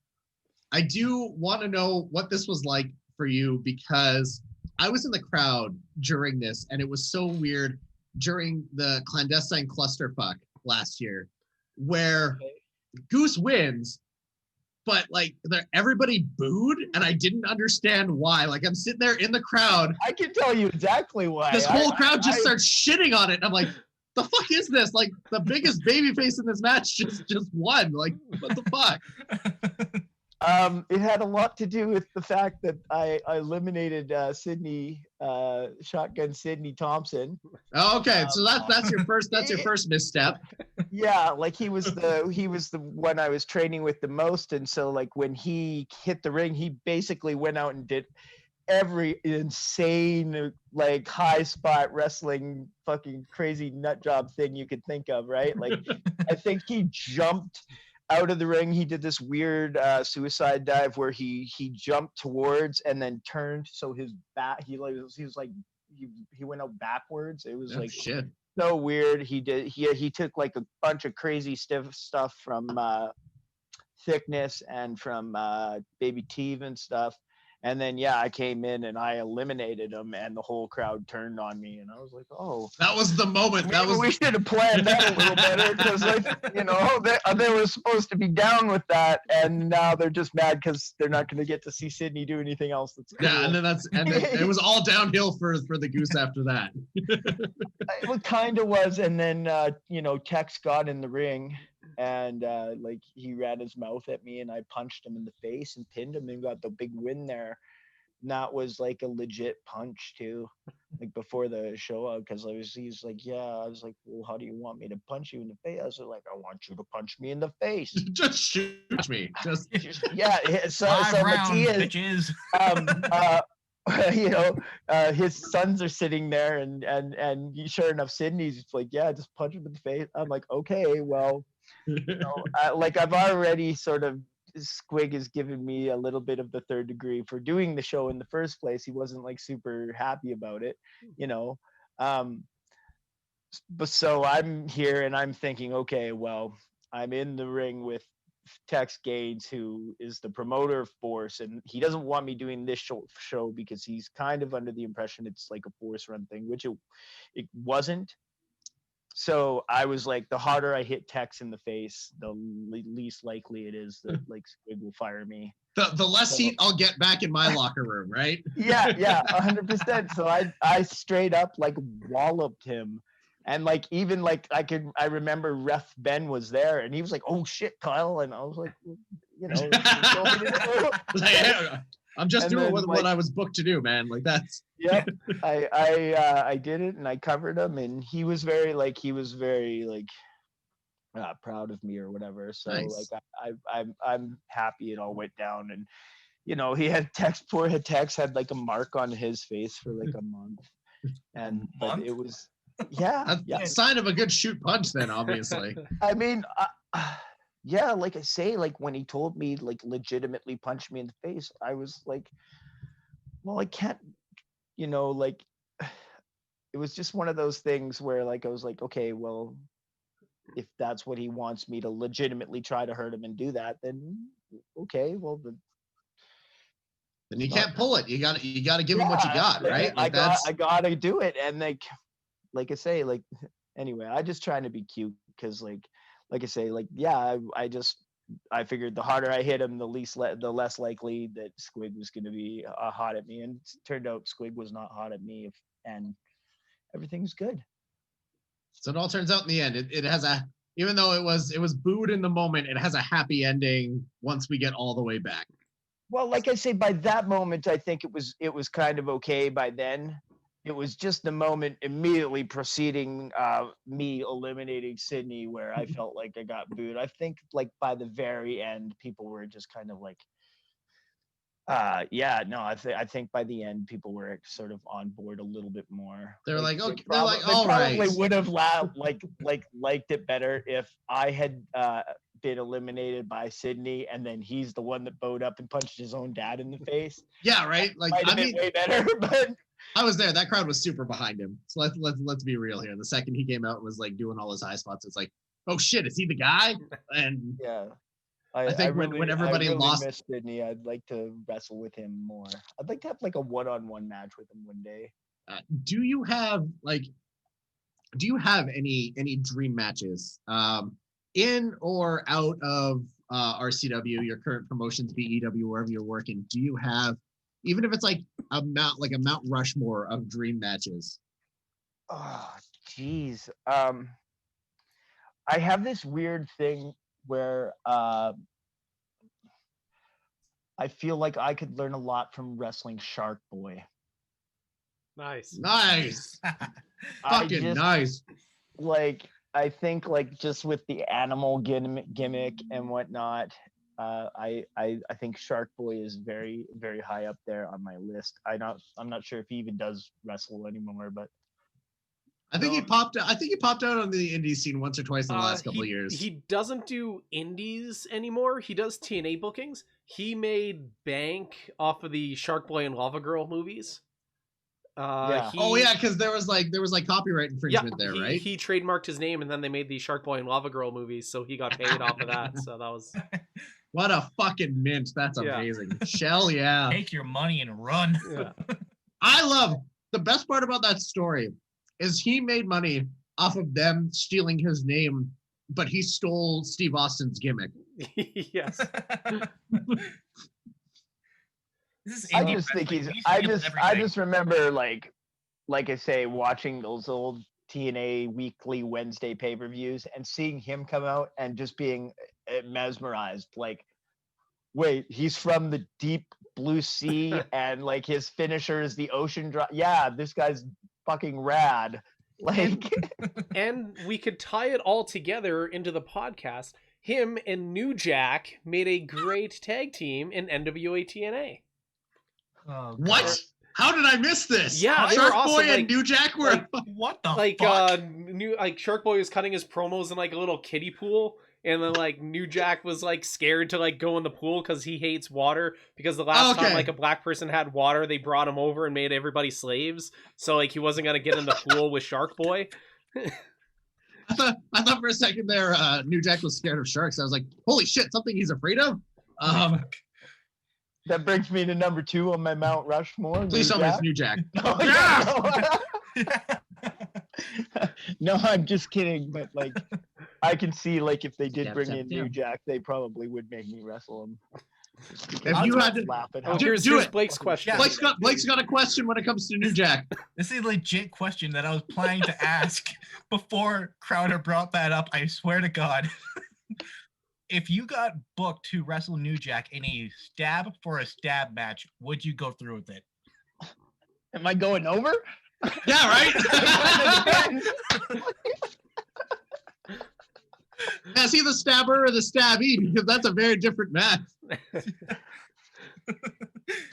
I do want to know what this was like for you because I was in the crowd during this and it was so weird during the clandestine clusterfuck last year where Goose wins, but like everybody booed and I didn't understand why. Like I'm sitting there in the crowd. I can tell you exactly why. This whole crowd just starts shitting on it. And I'm like, the fuck is this? Like the biggest babyface in this match just won. Like what the fuck? It had a lot to do with the fact that I eliminated Sydney, Shotgun Sydney Thompson. Oh, okay, so that's your first misstep. Yeah, like he was the one I was training with the most, and so like when he hit the ring, he basically went out and did every insane like high spot wrestling fucking crazy nut job thing you could think of, right? Like I think he jumped out of the ring. He did this weird suicide dive where he jumped towards and then turned, so his back he went out backwards. It was like shit. So weird. He took like a bunch of crazy stiff stuff from Thickness and from Baby Teeve and stuff. And then I came in and I eliminated him, and the whole crowd turned on me, and I was like, "Oh, that was the moment." We should have planned that a little better because, like, they were supposed to be down with that, and now they're just mad because they're not going to get to see Sydney do anything else. That's cool. Yeah, and then it was all downhill for the Goose after that. It kind of was, and then Tex got in the ring. And like he ran his mouth at me and I punched him in the face and pinned him and got the big win there. And that was like a legit punch too, like before the show, because he's like, yeah. I was like, well, how do you want me to punch you in the face? I was like, I want you to punch me in the face. Just shoot me. Just yeah. So Matthias, his sons are sitting there and sure enough, Sydney's like, yeah, just punch him in the face. I'm like, okay, well. Like I've already sort of Squig has given me a little bit of the third degree for doing the show in the first place. He wasn't like super happy about it, But so I'm here and I'm thinking, okay, well, I'm in the ring with Tex Gaines, who is the promoter of Force, and he doesn't want me doing this show because he's kind of under the impression it's like a Force run thing, which it wasn't. So I was like, the harder I hit Tex in the face, the least likely it is that like Squig will fire me. The less heat I'll get back in my locker room, right? Yeah, 100%. So I straight up like walloped him. And like even like I remember Ref Ben was there and he was like, "Oh shit, Kyle," and I was like, you know, I'm just and doing then, what I was booked to do, man. Like that's. Yep. I did it and I covered him and he was very proud of me or whatever. So Nice. like I'm happy it all went down. And you know, he had poor Tex had like a mark on his face for like a month. And but it was yeah. Sign of a good shoot punch then, obviously. I mean, yeah, like I say, like when he told me like legitimately punch me in the face, I was like, well, I can't, you know, like it was just one of those things where like I was like, okay, well, if that's what he wants me to legitimately try to hurt him and do that, then okay, well then you can't pull it. You got to give him what you got, right? Like I gotta do it. And like I say, like anyway, I just trying to be cute because like I say, like yeah, I figured the harder I hit him, the less likely that Squig was going to be hot at me, and it turned out Squig was not hot at me, and everything's good. So it all turns out in the end, it has even though it was booed in the moment, it has a happy ending once we get all the way back. Well, like I say, by that moment, I think it was kind of okay by then. It was just the moment immediately preceding me eliminating Sydney where I felt like I got booed. I think like by the very end, people were just kind of like, I think by the end, people were sort of on board a little bit more. They're like, okay, they all right. Probably would have liked it better if I had been eliminated by Sydney and then he's the one that bowed up and punched his own dad in the face. Yeah, right. Like I mean, way better, but. I was there. That crowd was super behind him. So let's be real here. The second he came out and was like doing all his high spots, it's like, oh shit, is he the guy? And yeah, I think when everybody lost miss Sydney, I'd like to wrestle with him more. I'd like to have like a one-on-one match with him one day. Do you have any dream matches in or out of RCW, your current promotions, BEW, wherever you're working? Do you have, even if it's like a Mount Rushmore of dream matches? Oh, geez. I have this weird thing where I feel like I could learn a lot from wrestling Shark Boy. Nice. Fucking nice. Like, I think like just with the animal gimmick and whatnot, I think Shark Boy is very, very high up there on my list. I'm not sure if he even does wrestle anymore, but I think he popped out on the indie scene once or twice in the last couple of years. He doesn't do indies anymore. He does TNA bookings. He made bank off of the Shark Boy and Lava Girl movies. Because there was copyright infringement right? He trademarked his name, and then they made the Shark Boy and Lava Girl movies, so he got paid off of that. So that was what a fucking mint. That's amazing. Shell, yeah. Take your money and run. Yeah. I love the best part about that story is he made money off of them stealing his name, but he stole Steve Austin's gimmick. Yes. I just remember like I say, watching those old TNA weekly Wednesday pay-per-views and seeing him come out and just being mesmerized. Like, wait, he's from the deep blue sea and like his finisher is the ocean drop. Yeah, this guy's fucking rad. Like, and we could tie it all together into the podcast. Him and New Jack made a great tag team in NWA TNA. Oh, what? How did I miss this? Yeah, Shark awesome. Boy and New Jack were what the fuck? Shark Boy was cutting his promos in like a little kiddie pool, and then like New Jack was like scared to like go in the pool because he hates water, because the last time like a black person had water, they brought him over and made everybody slaves, so like he wasn't gonna get in the pool with Shark Boy. I thought for a second there, New Jack was scared of sharks. I was like, holy shit, something he's afraid of. That brings me to number 2 on my Mount Rushmore. Please tell me it's New Jack. No, I'm just kidding. But like, I can see like if they did bring in New Jack, they probably would make me wrestle him. If you had to laugh at here's Blake's question. Yeah. Blake's got a question when it comes to New Jack. This is a legit question that I was planning to ask before Crowder brought that up. I swear to God. If you got booked to wrestle New Jack in a stab for a stab match, would you go through with it? Am I going over? Yeah, right? Is he the stabber or the stabby? Because that's a very different match.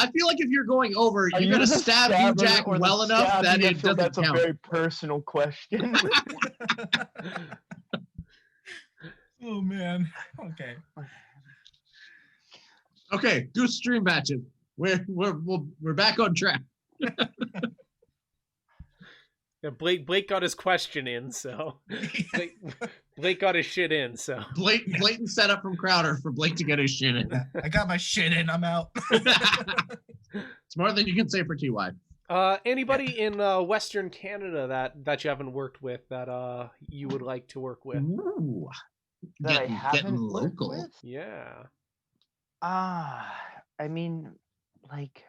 I feel like if you're going over, you're going to stab New Jack well enough that it doesn't that's count. That's a very personal question. Oh, man. Okay. Okay, Goose stream matches. We're back on track. Yeah, Blake got his question in, so Blake got his shit in, so Blatant setup from Crowder for Blake to get his shit in. I got my shit in. I'm out. It's more than you can say for TY. Anybody in Western Canada that you haven't worked with that you would like to work with? Ooh, that I haven't getting worked local. with? Yeah. I mean, like,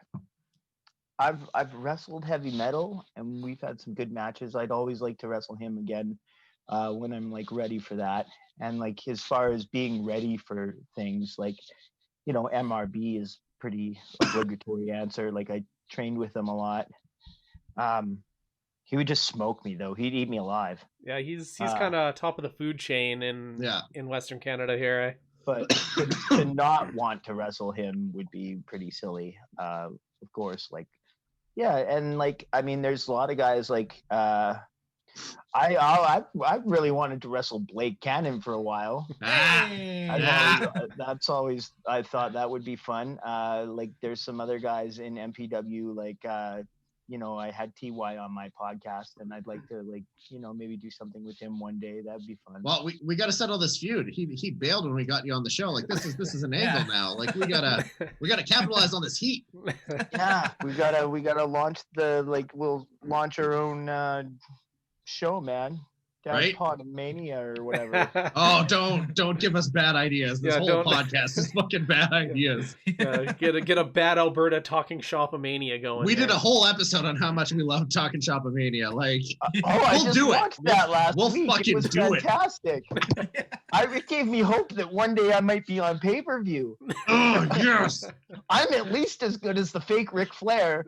I've wrestled Heavy Metal, and we've had some good matches. I'd always like to wrestle him again when I'm like ready for that. And like as far as being ready for things, like, you know, MRB is pretty obligatory answer. Like I trained with him a lot. He would just smoke me though. He'd eat me alive. Yeah, he's kind of top of the food chain in Western Canada here. Eh? But to not want to wrestle him would be pretty silly. Of course, like, yeah, and like, I mean, there's a lot of guys like I really wanted to wrestle Blake Cannon for a while. That's always I thought that would be fun. Like, there's some other guys in MPW like. You know, I had TY on my podcast, and I'd like to, like, you know, maybe do something with him one day. That'd be fun. Well, we got to settle this feud. He bailed when we got you on the show. Like this is an angle now. Like we gotta capitalize on this heat. Yeah, we gotta launch we'll launch our own show, man. Right? Podmania or whatever. Oh, don't give us bad ideas. This whole podcast is fucking bad ideas. Get a bad Alberta talking shop-a-mania going. We did a whole episode on how much we love talking shop-a-mania. Like, we'll do it. That last week. We'll fucking do fantastic. It gave me hope that one day I might be on pay-per-view. Oh yes. I'm at least as good as the fake Ric Flair.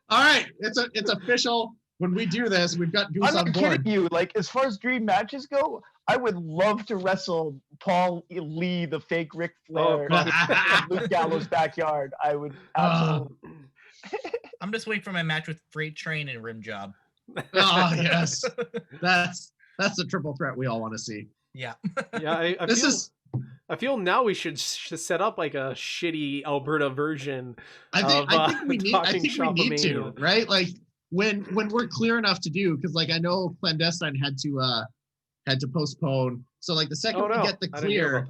All right, it's official. When we do this, we've got Goose on board. I'm not kidding you. Like, as far as dream matches go, I would love to wrestle Paul Lee, the fake Ric Flair, in Luke Gallows' backyard. I would absolutely. I'm just waiting for my match with Freight Train and Rim Job. Oh yes, that's the triple threat we all want to see. Yeah. Yeah. I feel now we should set up like a shitty Alberta version. I think we need to, right? Like. When we're clear enough to do, because like I know Clandestine had to postpone. So like the second we get the clear,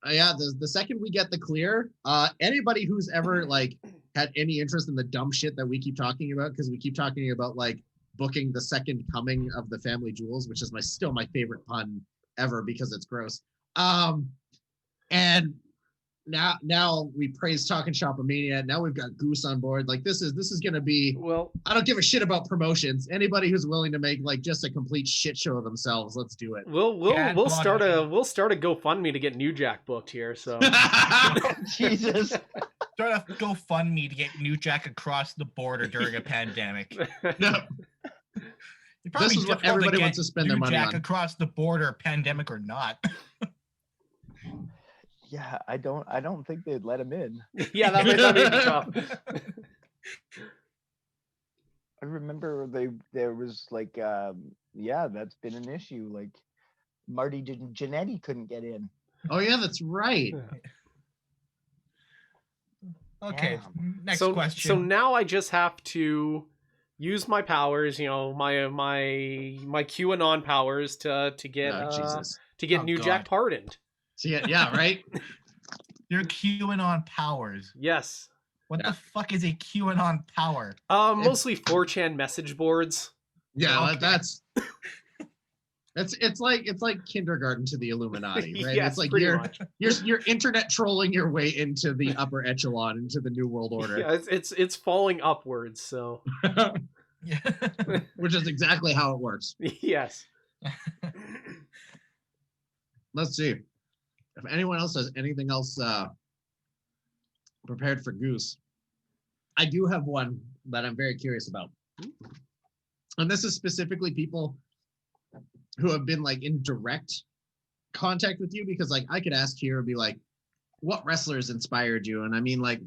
the second we get the clear, anybody who's ever like had any interest in the dumb shit that we keep talking about, because we keep talking about like booking the second coming of the Family Jewels, which is still my favorite pun ever because it's gross. And now we praise Talking Shop-a-mania. Now we've got Goose on board. Like this is gonna be. Well, I don't give a shit about promotions. Anybody who's willing to make like just a complete shit show of themselves, let's do it. We'll start a GoFundMe to get New Jack booked here. So Jesus, start a GoFundMe to get New Jack across the border during a pandemic. No. This is what everybody wants to spend their money on. New Jack across the border, pandemic or not. Yeah, I don't think they'd let him in. Yeah, that might be tough. I remember there was like that's been an issue. Like Marty Jannetty couldn't get in. Oh yeah, that's right. Okay, Damn. next So question. now I just have to use my powers, my QAnon powers to get Oh Jesus. to get Oh, New God. Jack pardoned. So yeah, right. You're QAnon powers. Yes. What Yeah. the fuck is a QAnon power? Mostly 4chan message boards. Yeah, Okay. that's it's like kindergarten to the Illuminati, right? Yes, It's like pretty much. you're internet trolling your way into the upper echelon, into the New World Order. Yeah, it's falling upwards. So Yeah. Which is exactly how it works. yes. Let's see if anyone else has anything else prepared for Goose. I do have one that I'm very curious about, and this is specifically people who have been like in direct contact with you, because like I could ask here and be like, what wrestlers inspired you? And I mean, like,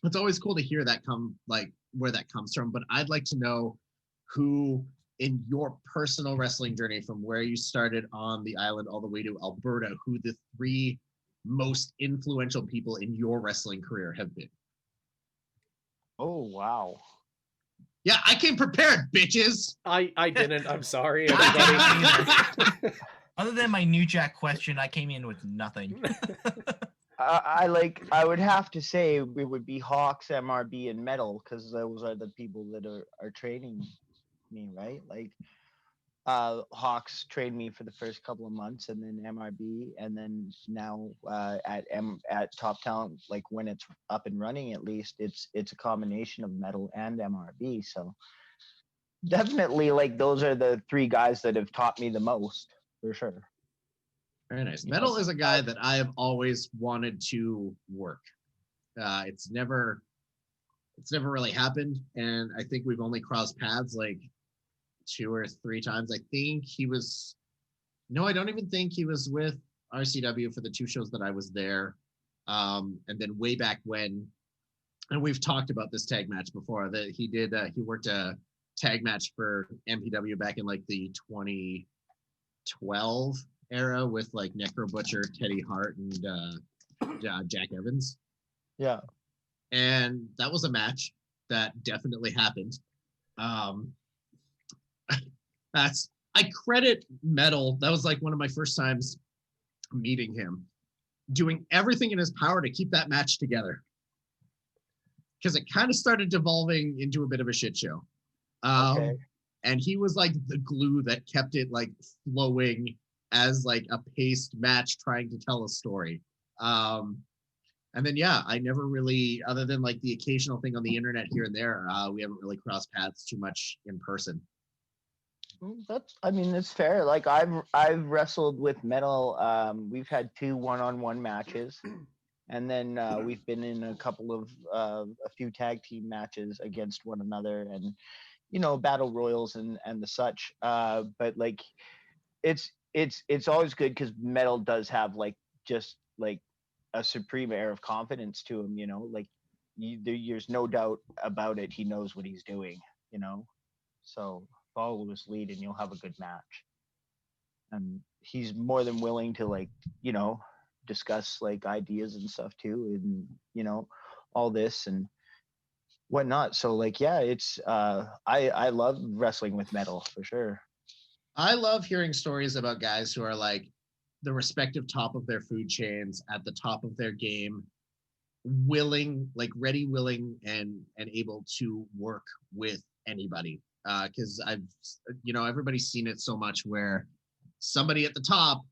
it's always cool to hear that come, like, where that comes from, but I'd like to know who in your personal wrestling journey, from where you started on the island all the way to Alberta, who the 3 most influential people in your wrestling career have been. Oh wow. Yeah, I came prepared, bitches. I didn't. I'm sorry, I everybody. Other than my New Jack question, I came in with nothing. I would have to say it would be Hawks, MRB, and Metal, because those are the people that are training me, right? Like Hawks trained me for the first couple of months, and then MRB, and then now at Top Talent, like when it's up and running, at least it's a combination of Metal and MRB. So definitely, like, those are the 3 guys that have taught me the most, for sure. Very nice. Metal is a guy that I have always wanted to work. It's never really happened, and I think we've only crossed paths like 2 or 3 times. I think he was. No, I don't even think he was with RCW for the 2 shows that I was there. And then way back when, and we've talked about this tag match before, that he did. He worked a tag match for MPW back in like the 2012 era with like Necro Butcher, Teddy Hart, and Jack Evans. Yeah. And that was a match that definitely happened. I credit Metal. That was like one of my first times meeting him, doing everything in his power to keep that match together, because it kind of started devolving into a bit of a shit show. Okay. And he was like the glue that kept it like flowing as like a paced match trying to tell a story. And then, yeah, I never really, other than like the occasional thing on the internet here and there, we haven't really crossed paths too much in person. That's fair. Like I've wrestled with Metal. We've had 2 one-on-one matches, and then we've been in a couple of a few tag team matches against one another, and battle royals and the such. But like it's always good because Metal does have like just like a supreme air of confidence to him. Like there's no doubt about it. He knows what he's doing. So follow his lead and you'll have a good match. And he's more than willing to like discuss like ideas and stuff too, and all this and whatnot. So like, yeah, it's I love wrestling with Metal for sure. I love hearing stories about guys who are like the respective top of their food chains, at the top of their game, willing, like ready, willing, and able to work with anybody. Because I've, everybody's seen it so much where somebody at the top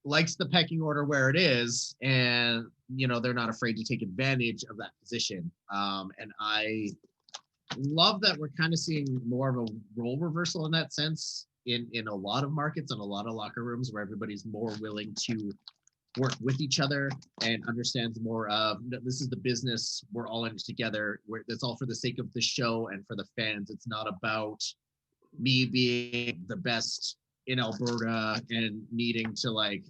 likes the pecking order where it is, and they're not afraid to take advantage of that position. And I love that we're kind of seeing more of a role reversal in that sense in a lot of markets and a lot of locker rooms, where everybody's more willing to work with each other and understands more of, this is the business, we're all in it together, it's all for the sake of the show and for the fans. It's not about me being the best in Alberta and needing to like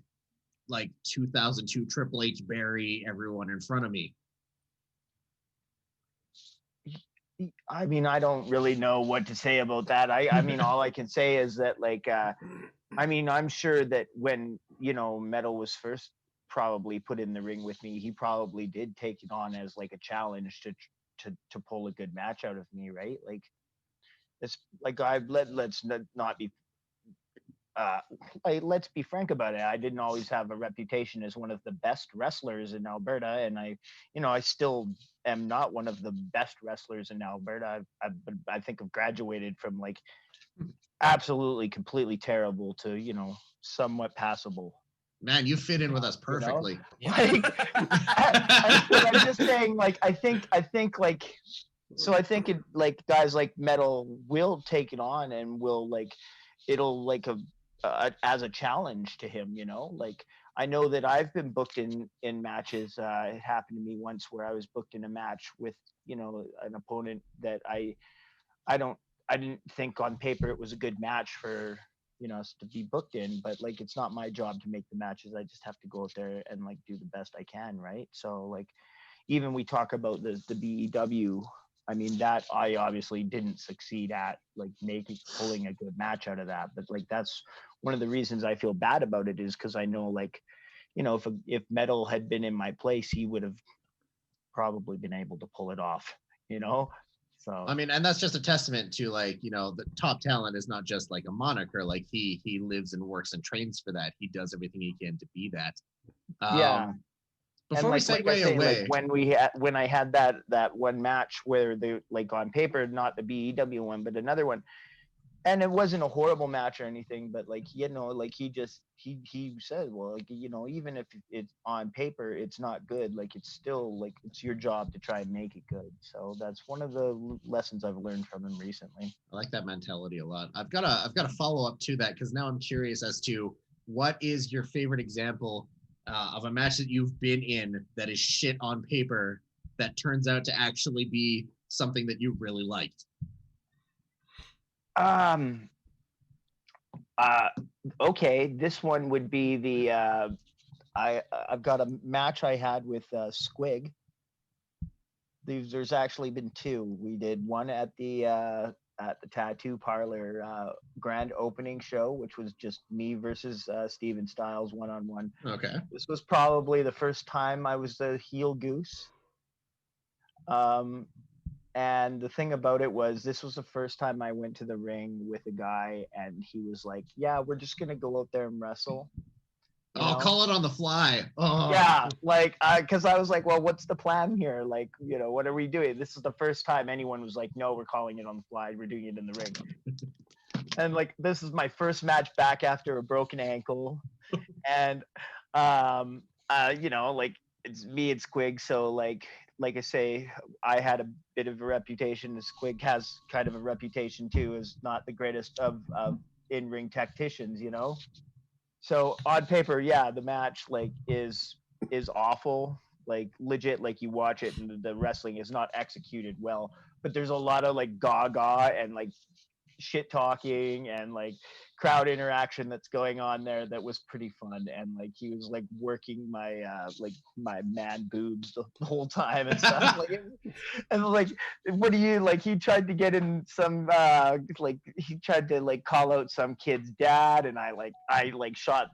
2002 Triple H bury everyone in front of me. I mean, I don't really know what to say about that. I mean, all I can say is that, like, I mean, I'm sure that when, you know, Metal was first probably put in the ring with me, he probably did take it on as like a challenge to pull a good match out of me, right? Like, it's like let's not be let's be frank about it. I didn't always have a reputation as one of the best wrestlers in Alberta, and I still am not one of the best wrestlers in Alberta. I think I've graduated from like absolutely completely terrible to, you know, somewhat passable. Man, you fit in with us perfectly. You know? Like, I'm just saying, like, I think like, so I think it, like, guys like Metal will take it on and will, like, it'll like as a challenge to him, you know. Like, I know that I've been booked in matches. It happened to me once where I was booked in a match with, you know, an opponent that I didn't think on paper it was a good match for, you know, us to be booked in, but like, it's not my job to make the matches. I just have to go out there and like do the best I can, right? So like, even we talk about the BEW, I mean, that I obviously didn't succeed at, like, pulling a good match out of that. But like, that's one of the reasons I feel bad about it, is because I know, like, you know, if Metal had been in my place, he would have probably been able to pull it off, you know. So I mean, and that's just a testament to, like, you know, the top talent is not just like a moniker. Like, he lives and works and trains for that. He does everything he can to be that. Yeah. Before we segue away, like when I had that one match where they, like, on paper, not the BEW one, but another one, and it wasn't a horrible match or anything, but like, you know, like, he said, well, like, you know, even if it's on paper it's not good, like, it's still, like, it's your job to try and make it good. So that's one of the lessons I've learned from him recently. I like that mentality a lot. I've got a follow up to that, because now I'm curious as to what is your favorite example of a match that you've been in that is shit on paper that turns out to actually be something that you really liked. Okay, this one would be the I've got a match I had with Squig. There's actually been two. We did one at the Tattoo Parlor grand opening show, which was just me versus Steven Styles one-on-one. Okay. This was probably the first time I was the heel Goose. And the thing about it was, this was the first time I went to the ring with a guy, and he was like, yeah, we're just going to go out there and wrestle. You know? Call it on the fly. Oh. Yeah, like, because I was like, well, what's the plan here? Like, you know, what are we doing? This is the first time anyone was like, no, we're calling it on the fly. We're doing it in the ring. And like, this is my first match back after a broken ankle. And, you know, like, it's me and Squig. So like I say, I had a bit of a reputation. Squig has kind of a reputation too, as not the greatest of in-ring tacticians, you know? So on paper, yeah, the match like is awful, like legit, like you watch it and the wrestling is not executed well, but there's a lot of like gaga and like shit talking and like crowd interaction that's going on there that was pretty fun. And like, he was like working my like my man boobs the whole time and stuff. Like, and like, what do you like, he tried to get in some like, he tried to like call out some kid's dad, and I shot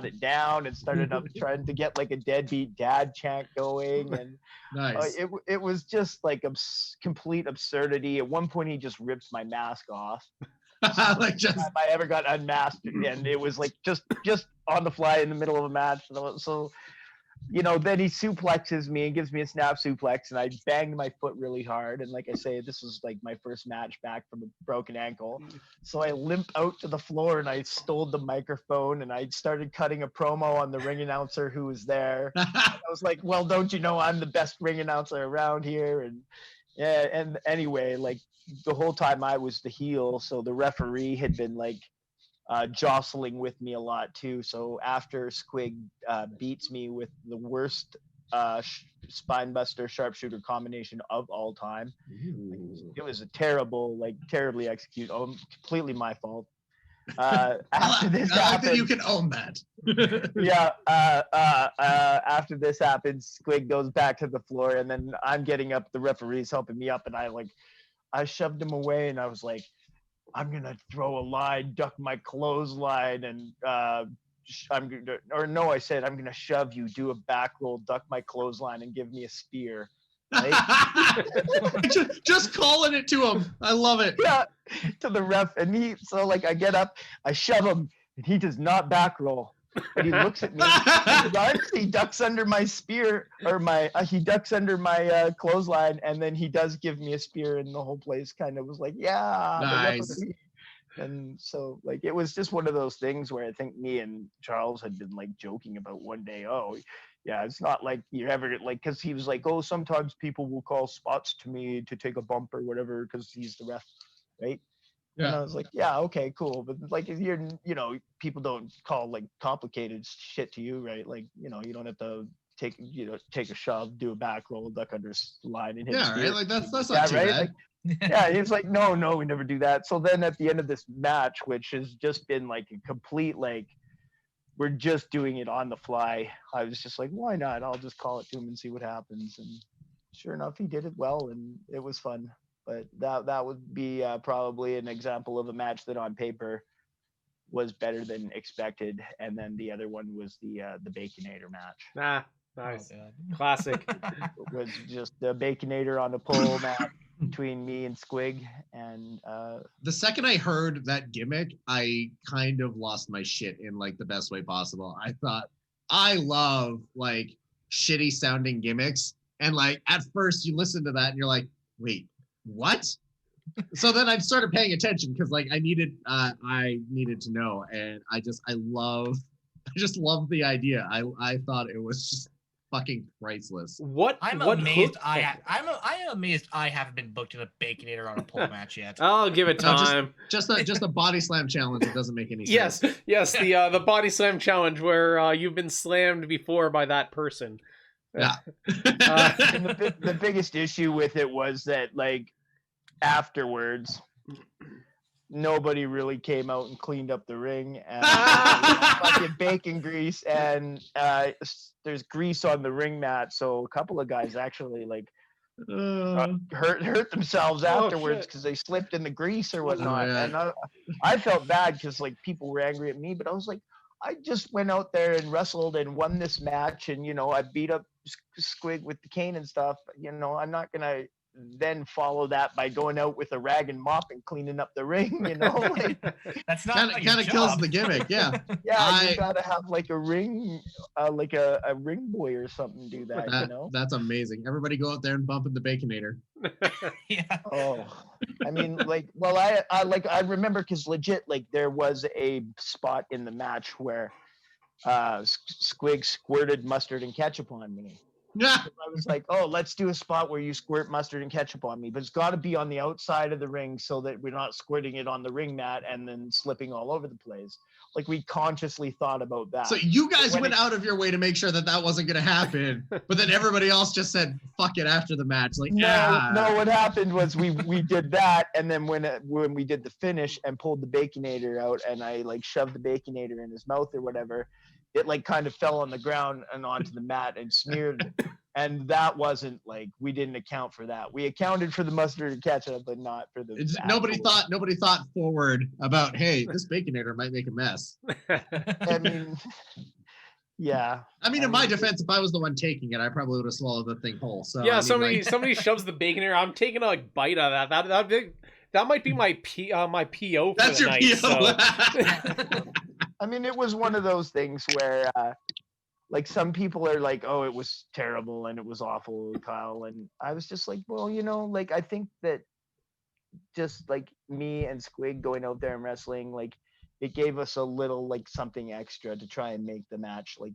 it down and started up trying to get like a deadbeat dad chant going. And nice. It was just like complete absurdity. At one point he just ripped my mask off. Like, just time I ever got unmasked, and it was like just on the fly in the middle of a match. So, you know, then he suplexes me and gives me a snap suplex, and I banged my foot really hard. And like I say, this was like my first match back from a broken ankle. So I limped out to the floor and I stole the microphone and I started cutting a promo on the ring announcer who was there. I was like, well, don't you know I'm the best ring announcer around here? And yeah, and anyway, like, the whole time I was the heel, so the referee had been like jostling with me a lot too. So after Squig beats me with the worst spinebuster sharpshooter combination of all time, it was a terrible, like, terribly executed. Completely my fault. After this I like that you can own that. Yeah. After this happens, Squig goes back to the floor, and then I'm getting up. The referee's helping me up, and I shoved him away, and I was like, I'm gonna throw a line, duck my clothesline, and I said I'm gonna shove you, do a back roll, duck my clothesline, and give me a spear. Right? just calling it to him. I love it. Yeah, to the ref, and I get up, I shove him, and he does not back roll. But he looks at me, he runs, he ducks under my spear, or he ducks under my clothesline, and then he does give me a spear, and the whole place kind of was like, yeah. Nice. And so, like, it was just one of those things where I think me and Charles had been, like, joking about one day, oh, yeah, it's not like you're ever, like, because he was like, oh, sometimes people will call spots to me to take a bump or whatever because he's the ref, right? Yeah. And I was like, yeah, okay, cool. But like, if you're, people don't call like complicated shit to you, right? Like, you don't have to take a shove, do a back roll, duck under line, and hit. Yeah, right. Like that's not too bad. Like, yeah, he's like, no, we never do that. So then at the end of this match, which has just been like a complete, like, we're just doing it on the fly. I was just like, why not? I'll just call it to him and see what happens. And sure enough, he did it well, and it was fun. But that would be probably an example of a match that on paper was better than expected. And then the other one was the Baconator match. Nice. Classic. It was just the Baconator on a pole match between me and Squig. And the second I heard that gimmick, I kind of lost my shit in like the best way possible. I thought, I love like shitty sounding gimmicks. And like at first you listen to that and you're like, wait, what? So then I started paying attention because like I needed to know, and I just love the idea. I thought it was just fucking priceless. I'm amazed I haven't been booked in a Baconator on a pole match yet. I'll give it time. Just a body slam challenge. It doesn't make any sense. Yes, the body slam challenge where you've been slammed before by that person. Yeah. And the biggest issue with it was that, like, afterwards, nobody really came out and cleaned up the ring, and fucking bacon grease, and there's grease on the ring mat, so a couple of guys actually like hurt themselves afterwards because they slipped in the grease or whatnot. And I felt bad because like people were angry at me, but I was like, I just went out there and wrestled and won this match, and I beat up Squig with the cane and stuff. I'm not gonna then follow that by going out with a rag and mop and cleaning up the ring. Like, that's not kind of kills the gimmick. Yeah. You gotta have like a ring, like a ring boy or something do that. That's amazing. Everybody go out there and bump in the Baconator. Yeah. Oh, I mean, like, well, I remember because legit, like, there was a spot in the match where Squig squirted mustard and ketchup on me. Yeah. I was like, oh, let's do a spot where you squirt mustard and ketchup on me, but it's got to be on the outside of the ring so that we're not squirting it on the ring mat and then slipping all over the place. Like, we consciously thought about that. So you guys went out of your way to make sure that wasn't going to happen, but then everybody else just said, fuck it after the match. Like, no, what happened was we did that, and then when we did the finish and pulled the Baconator out, and I like shoved the Baconator in his mouth or whatever, it like kind of fell on the ground and onto the mat and smeared. And that wasn't like, we didn't account for that. We accounted for the mustard and ketchup, but not for the. Nobody thought forward about, hey, this Baconator might make a mess. I mean, yeah. I mean, in my defense, if I was the one taking it, I probably would have swallowed the thing whole. So yeah, I mean, somebody shoves the Baconator. I'm taking a bite of that. That might be my PO for that's the your night. PO. So. I mean, it was one of those things where, like, some people are like, oh, it was terrible and it was awful, Kyle. And I was just like, well, like, I think that just like me and Squig going out there and wrestling, like, it gave us a little, like, something extra to try and make the match, like,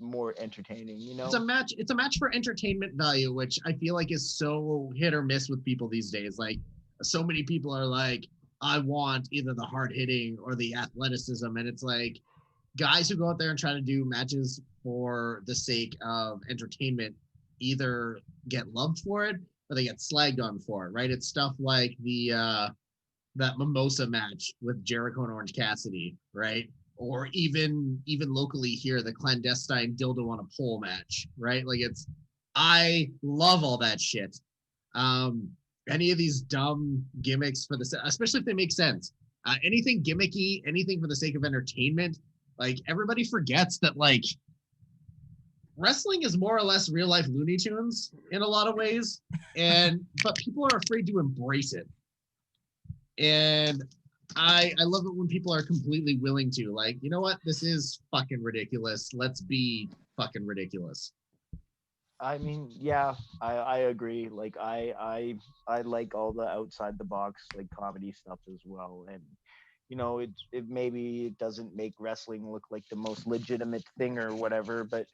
more entertaining, It's a match for entertainment value, which I feel like is so hit or miss with people these days. Like, so many people are like, I want either the hard hitting or the athleticism. And it's like, guys who go out there and try to do matches for the sake of entertainment either get loved for it or they get slagged on for it, right? It's stuff like that Mimosa match with Jericho and Orange Cassidy, right? Or even locally here, the clandestine dildo on a pole match, right? Like, I love all that shit. any of these dumb gimmicks for the, especially if they make sense. Anything gimmicky, anything for the sake of entertainment. Like everybody forgets that like wrestling is more or less real life Looney Tunes in a lot of ways, but people are afraid to embrace it. And I love it when people are completely willing to, like, you know what, this is fucking ridiculous. Let's be fucking ridiculous. I mean, yeah, I agree. Like I like all the outside the box like comedy stuff as well. And you know, it maybe it doesn't make wrestling look like the most legitimate thing or whatever, but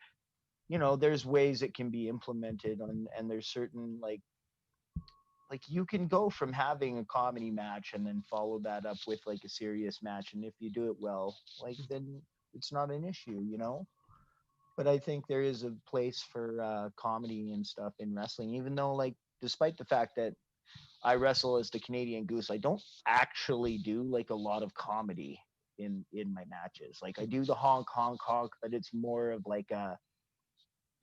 you know, there's ways it can be implemented and there's certain like you can go from having a comedy match and then follow that up with like a serious match, and if you do it well, like then it's not an issue, you know. But I think there is a place for comedy and stuff in wrestling, even though like despite the fact that I wrestle as the Canadian Goose, I don't actually do like a lot of comedy in my matches. Like I do the honk honk honk, but it's more of like a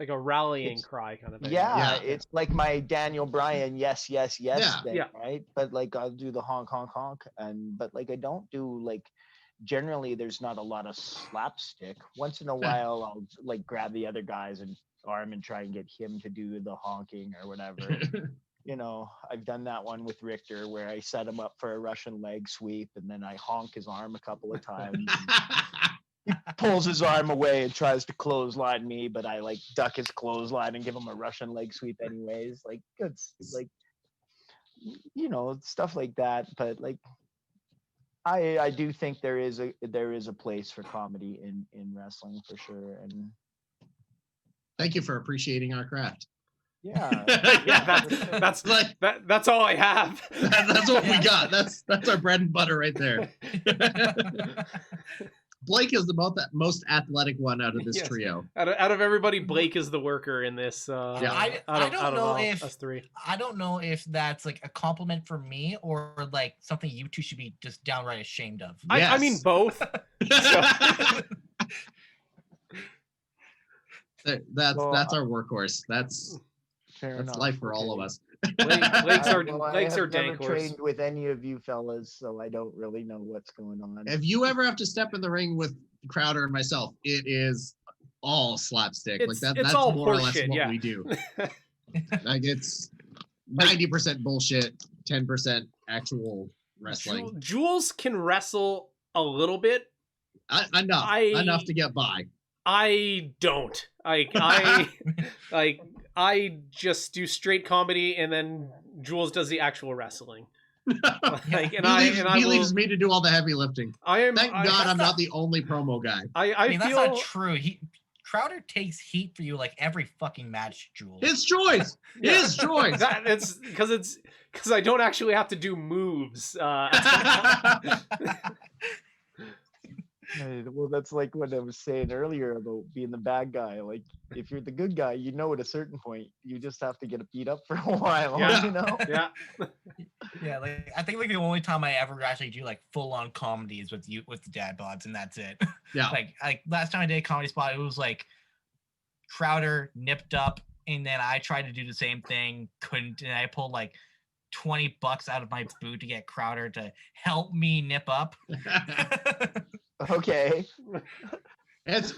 rallying cry kind of thing. yeah, it's like my Daniel Bryan yes yes yes thing, Yeah. right? But like I'll do the honk honk honk, but like I don't do like generally there's not a lot of slapstick. Once in a while I'll like grab the other guy's arm and try and get him to do the honking or whatever. You know, I've done that one with Richter where I set him up for a Russian leg sweep and then I honk his arm a couple of times. He pulls his arm away and tries to clothesline me, but I like duck his clothesline and give him a Russian leg sweep anyways. Like good, like, you know, stuff like that. But like I do think there is a place for comedy in wrestling for sure. And thank you for appreciating our craft. yeah, that's like that's all I have. That's what we got. That's our bread and butter right there. Blake is the most athletic one out of this trio. Out of everybody, Blake is the worker in this. I don't know if us three. I don't know if that's like a compliment for me or like something you two should be just downright ashamed of. Yes. I mean both. That's our workhorse. That's life for all of us. Blake's our dank never horse. trained with any of you fellas, so I don't really know what's going on. If you ever have to step in the ring with Crowder and myself, it is all slapstick. That's all more or less shit, what we do. Like it's 90% bullshit, 10% actual wrestling. Jules can wrestle a little bit. Enough to get by. I don't. I just do straight comedy, and then Jules does the actual wrestling. He leaves me to do all the heavy lifting. Thank God I'm not the only promo guy. I mean, that's not true. Crowder takes heat for you like every fucking match, Jules. His choice. His choice. It's because I don't actually have to do moves. Well, that's like what I was saying earlier about being the bad guy. Like, if you're the good guy, you know at a certain point, you just have to get beat up for a while, you know? Yeah. Yeah, like I think like the only time I ever actually do like full on comedy is with you with the dad bods, and that's it. Yeah. like last time I did a comedy spot, it was like Crowder nipped up, and then I tried to do the same thing, couldn't, and I pulled like $20 out of my boot to get Crowder to help me nip up. Okay.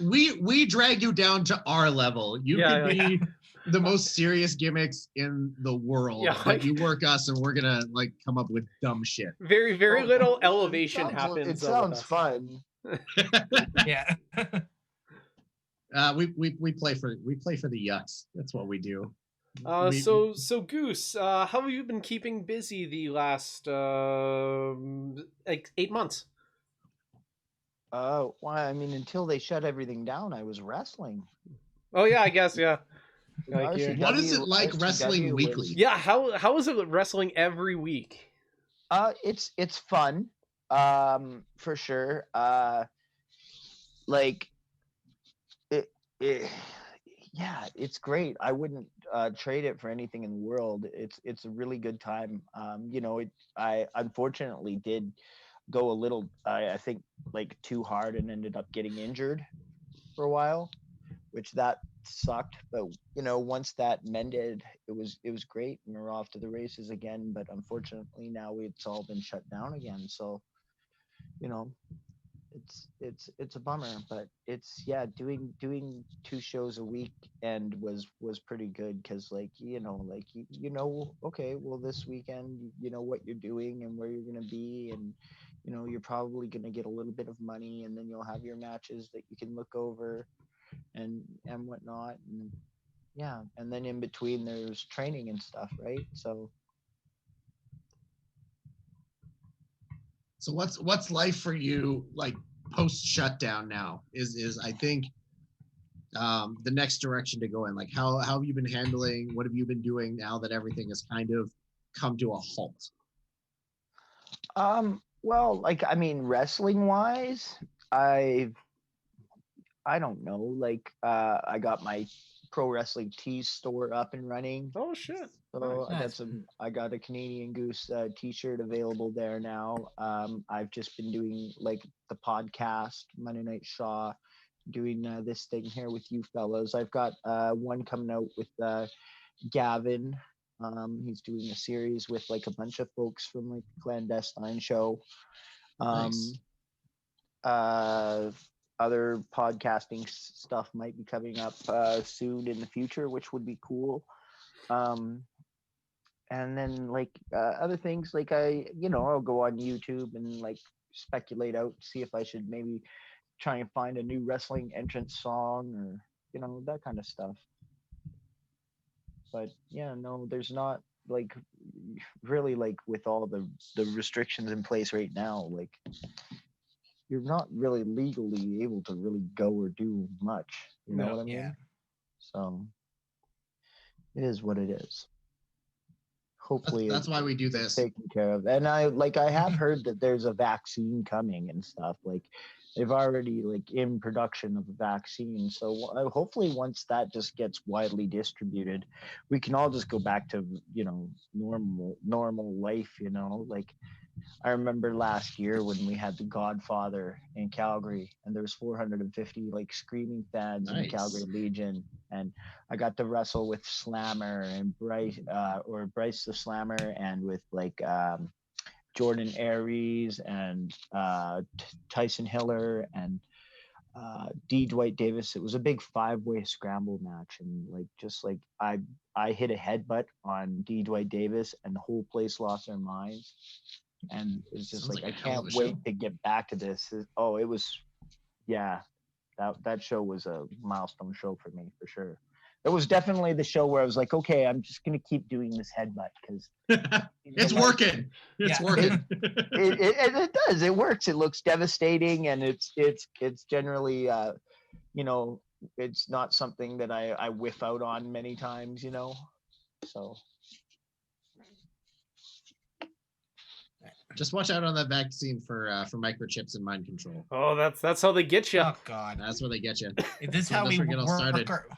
We drag you down to our level. You can be the most serious gimmicks in the world. Yeah, like you work us, and we're gonna like come up with dumb shit. Very little elevation happens. It sounds fun. Yeah. We play for the yucks. That's what we do. So Goose, how have you been keeping busy the last like 8 months? Well, I mean, until they shut everything down, I was wrestling. Oh yeah, I guess what is it like wrestling weekly? Yeah, how is it wrestling every week? It's fun, for sure. Like yeah, it's great. I wouldn't trade it for anything in the world. It's a really good time. You know, I unfortunately did go a little, I think, like too hard and ended up getting injured for a while, which that sucked. But once that mended, it was great, and we're off to the races again. But unfortunately, now it's all been shut down again. So, it's a bummer. But it's doing 2 shows a week and was pretty good because okay, well this weekend you know what you're doing and where you're gonna be, and you're probably gonna get a little bit of money, and then you'll have your matches that you can look over and whatnot, and and then in between there's training and stuff, right? So what's life for you like post shutdown now is I think the next direction to go in. Like how have you been handling, what have you been doing now that everything has kind of come to a halt? Well, wrestling wise, I don't know, I got my pro wrestling tees store up and running. Oh shit. So Nice. I got a Canadian Goose t-shirt available there now. I've just been doing the podcast, Monday Night Shaw, doing this thing here with you fellas. I've got one coming out with Gavin. He's doing a series with a bunch of folks from the Clandestine show. Nice. Other podcasting stuff might be coming up soon in the future, which would be cool. And then other things I'll go on YouTube and speculate out, see if I should maybe try and find a new wrestling entrance song or that kind of stuff. But no, there's not really with all the restrictions in place right now, you're not really legally able to really go or do much. You know what I mean? Yeah. So it is what it is. Hopefully That's why we do this. Taken care of. And I have heard that there's a vaccine coming and stuff. They've already in production of a vaccine. So hopefully once that just gets widely distributed, we can all just go back to normal life. I remember last year when we had the Godfather in Calgary, and there was 450 screaming fans in the Nice. Calgary Legion, and I got to wrestle with Slammer and Bryce the Slammer, and with Jordan Aries and Tyson Hiller and D. Dwight Davis. It was a big 5-way scramble match, and I hit a headbutt on D. Dwight Davis, and the whole place lost their minds. And it's just Sounds I like a hell of can't a wait show. to get back to this. It was, that show was a milestone show for me for sure. It was definitely the show where I was okay, I'm just gonna keep doing this headbutt because It's working. It's Yeah. working. it does. It works. It looks devastating, and it's generally it's not something that I whiff out on many times. So. Just watch out on that vaccine for microchips and mind control. Oh, that's how they get you. Oh God. That's where they get you. Is this Yeah, how that's we where we get all started. work?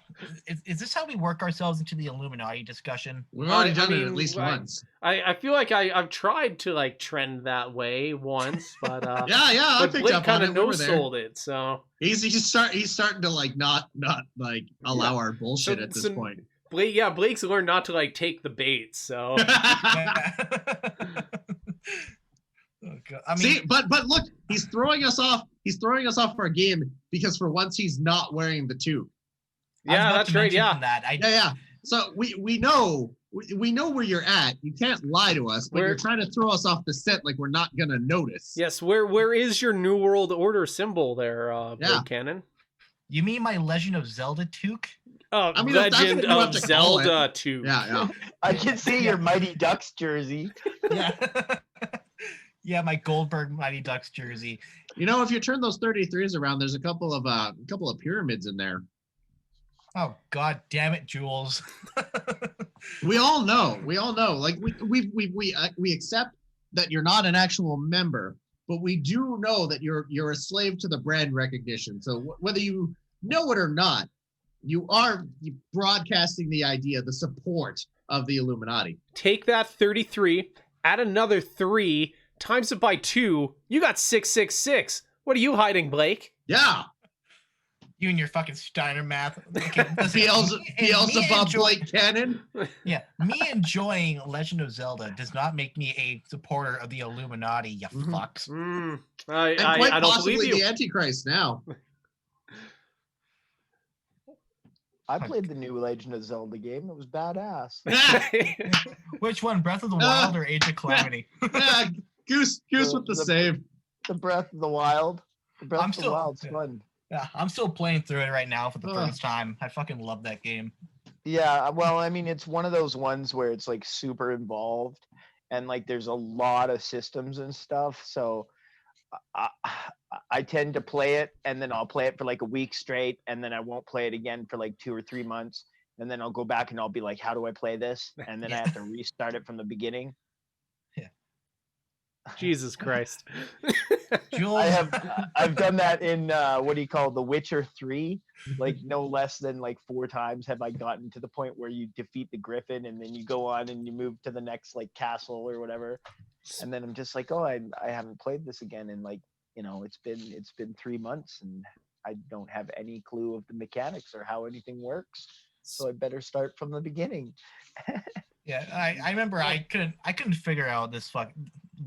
Is this how we work ourselves into the Illuminati discussion? We've already I done it mean, at least once. I feel like I've tried to trend that way once, but Yeah, I but picked Blake up on kind it. of We were there. no-sold it. So He's starting to not allow our bullshit at this so point. Blake's learned not to take the bait. So Oh, God. I mean, See, but look, he's throwing us off. He's throwing us off our game because for once he's not wearing the tube. I was yeah, about that's to right. mention Yeah, that. Yeah. So we know where you're at. You can't lie to us, but you're trying to throw us off the scent like we're not gonna notice. yes. Where is your New World Order symbol there, Blake Yeah. Cannon? You mean my Legend of Zelda toque? I mean, if that's Legend what you have of to call it. Zelda 2. Yeah. I can see your Mighty Ducks jersey. Yeah. Yeah, my Goldberg Mighty Ducks jersey. If you turn those 33s around, there's a couple of pyramids in there. Oh God damn it, Jules. We all know. Like we accept that you're not an actual member, but we do know that you're a slave to the brand recognition. So whether you know it or not, you are broadcasting the idea, the support of the Illuminati. Take that 33, add another 3, times it by 2. You got 666. What are you hiding, Blake? Yeah. You and your fucking Steiner math. Okay, listen, me Beelzebub enjoy- Blake Cannon. Yeah, me enjoying Legend of Zelda does not make me a supporter of the Illuminati, you Mhm. fucks. And And I quite don't believe possibly you. the Antichrist now. I played the new Legend of Zelda game. It was badass. Which one, Breath of the Wild or Age of Calamity? Yeah, Goose with the save. The Breath of the Wild. The Breath I'm of the still- Wild's fun. Yeah, I'm still playing through it right now for the first time. I fucking love that game. Yeah, well, I mean, it's one of those ones where it's like super involved, and like there's a lot of systems and stuff. So I tend to play it, and then I'll play it for like a week straight, and then I won't play it again for like 2 or 3 months, and then I'll go back and I'll be like, how do I play this? And then I have to restart it from the beginning. Jesus Christ. Jules, I've done that in what do you call The Witcher 3? Like no less than like 4 times have I gotten to the point where you defeat the Griffin and then you go on and you move to the next like castle or whatever. And then I'm just like, oh, I haven't played this again in like, you know, it's been 3 months and I don't have any clue of the mechanics or how anything works. So I better start from the beginning. yeah, I remember I couldn't figure out this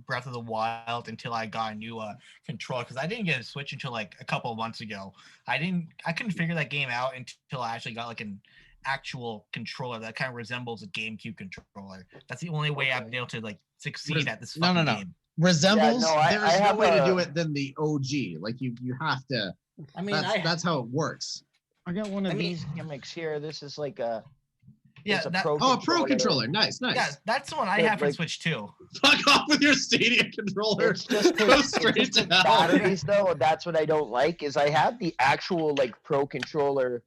Breath of the Wild until I got a new controller, because I didn't get a Switch until like a couple of months ago. I couldn't figure that game out until I actually got like an actual controller that kind of resembles a GameCube controller. That's the only way I've been able to like succeed at this fucking game. Resembles? Yeah, no, There's I no have way to a- do it than the OG. Like you have to. I mean, That's how it works. I got one of I mean- these gimmicks here. This is like a yeah, it's a that, pro Oh, a pro controller. Nice. yeah, that's the one I But, have for like- Switch too. Fuck off with your Stadia controller. It's just Go his, straight it's to just his hell. batteries though. That's what I don't like is I have the actual like pro controller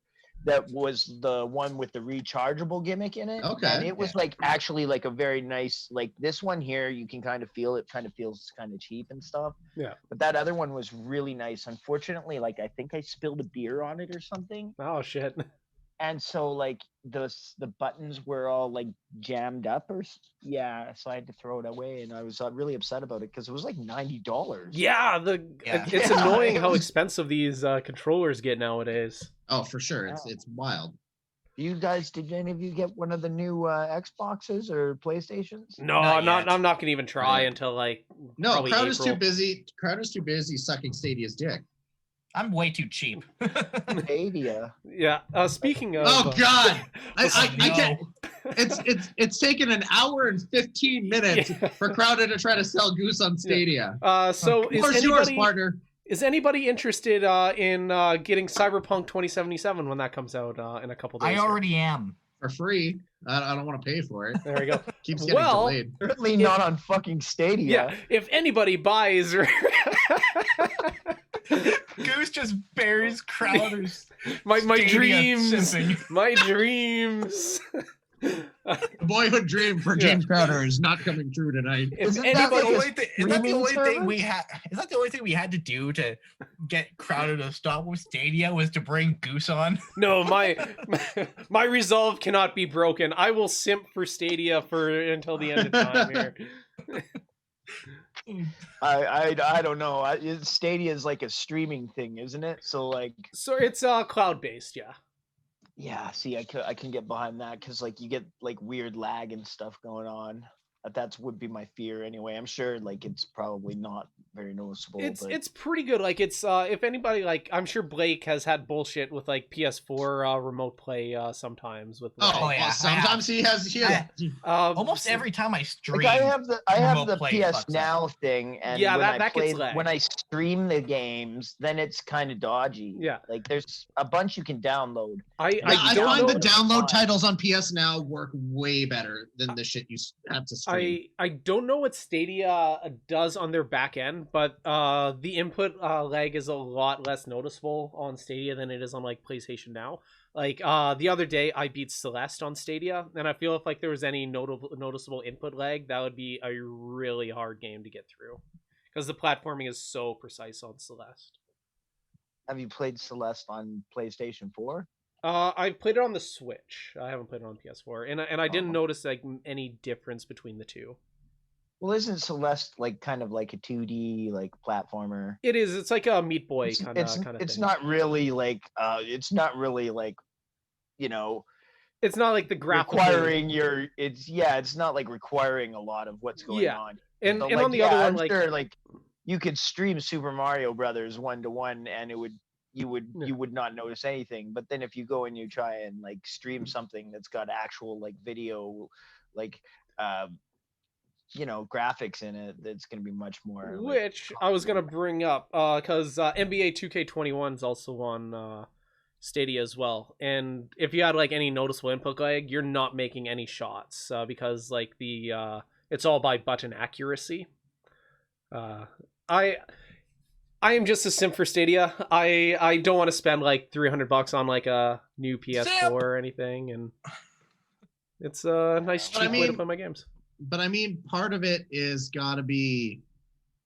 that was the one with the rechargeable gimmick in it. Okay. And it was like actually like a very nice like this one here you can kind of feel it kind of feels kind of cheap and stuff. Yeah. But that other one was really nice. Unfortunately, like I think I spilled a beer on it or something. Oh shit. And so like the buttons were all like jammed up yeah, so I had to throw it away and I was really upset about it because it was like $90. Yeah, Yeah. it's Yeah, annoying it how was- expensive these controllers get nowadays. Oh, for sure. It's wild. You guys, did any of you get one of the new Xboxes or PlayStations? No, Not yet. I'm not gonna even try Yeah. until like No, probably Crowder's April. too busy. Crowder's too busy sucking Stadia's dick. I'm way too cheap. Stadia. Yeah. Speaking of. Oh God, I no. can't. It's taken an hour and 15 minutes Yeah. for Crowder to try to sell Goose on Stadia. So Where's yours, partner? is anybody interested in getting Cyberpunk 2077 when that comes out in a couple days? I here? already am. For free. I don't want to pay for it. There we go. Keeps getting Well, delayed. Certainly not on fucking Stadia. Yeah. If anybody buys. Goose just buries Crowder's my Stadia dreams. simping. My dreams. The boyhood dream for Yeah. James Crowder is not coming true tonight. If Isn't that Is that the anybody, only thing? Is that the streaming only thing service? we had? Is that the only thing we had to do to get Crowder to stop with Stadia was to bring Goose on? no, my resolve cannot be broken. I will simp for Stadia until the end of time here. I don't know. Stadia is like a streaming thing, isn't it? So like, So it's cloud based, yeah. yeah. See, I can get behind that because like you get like weird lag and stuff going on. That's would be my fear anyway. I'm sure like it's probably not very noticeable. but It's pretty good. Like it's if anybody like I'm sure Blake has had bullshit with like PS4 remote play sometimes with like, Oh, yeah, I sometimes he has. Almost every time I stream, like I have remote the play PS fucks Now up. thing, and Yeah, when that I gets play lag. when I stream the games, then it's kind of dodgy. Yeah. like there's a bunch you can download. I I don't find know. the download Fine. titles on PS Now work way better than the shit you have to stream. I don't know what Stadia does on their back end, but the input lag is a lot less noticeable on Stadia than it is on like PlayStation Now. Like the other day, I beat Celeste on Stadia, and I feel if like there was any noticeable input lag, that would be a really hard game to get through because the platforming is so precise on Celeste. Have you played Celeste on PlayStation 4? I've played it on the Switch. I haven't played it on PS4, and I didn't Oh. notice like any difference between the two. Well, isn't Celeste like kind of like a 2D like platformer? It is. It's like a Meat Boy It's kind of it's thing. not really like it's not really like, you know, It's not like the graphical. requiring your it's not like requiring a lot of what's going Yeah. on. And So, and like, on the other one, I'm like sure like you could stream Super Mario Brothers 1-to-1 and you would not notice anything. But then if you go and you try and like stream something that's got actual like video, like graphics in it, that's going to be much more. which I was gonna bring up, because NBA 2K21 is also on Stadia as well. And if you had like any noticeable input lag, you're not making any shots because like it's all by button accuracy. I am just a simp for Stadia. I don't want to spend like $300 on like a new PS4 or anything, and it's a nice cheap way to play my games. But I mean, part of it is got to be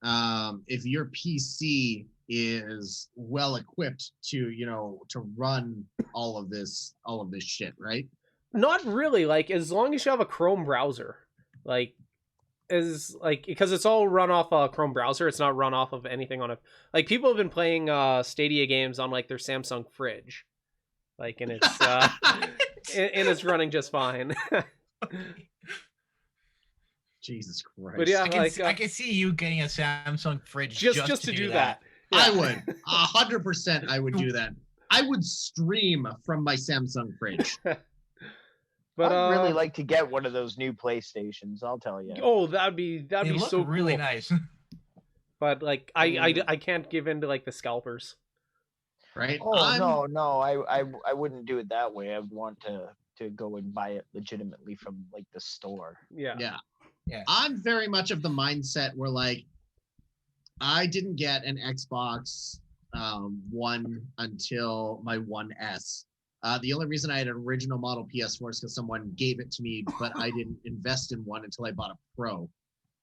if your PC is well equipped to run all of this shit, right? Not really. Like, as long as you have a Chrome browser, because it's all run off a Chrome browser. It's not run off of anything on a, like, people have been playing Stadia games on like their Samsung fridge, like, and it's and it's running just fine. Jesus Christ! But yeah, I can see you getting a Samsung fridge just to do that. Yeah. I would 100%. I would do that. I would stream from my Samsung fridge. But I'd really like to get one of those new PlayStations. I'll tell you. Oh, that'd be so really cool. nice. But like, I can't give in to like the scalpers. Right? Oh, no, I wouldn't do it that way. I'd want to go and buy it legitimately from like the store. Yeah. I'm very much of the mindset where like I didn't get an Xbox One until my 1S. The only reason I had an original model PS4 is because someone gave it to me, but I didn't invest in one until I bought a Pro.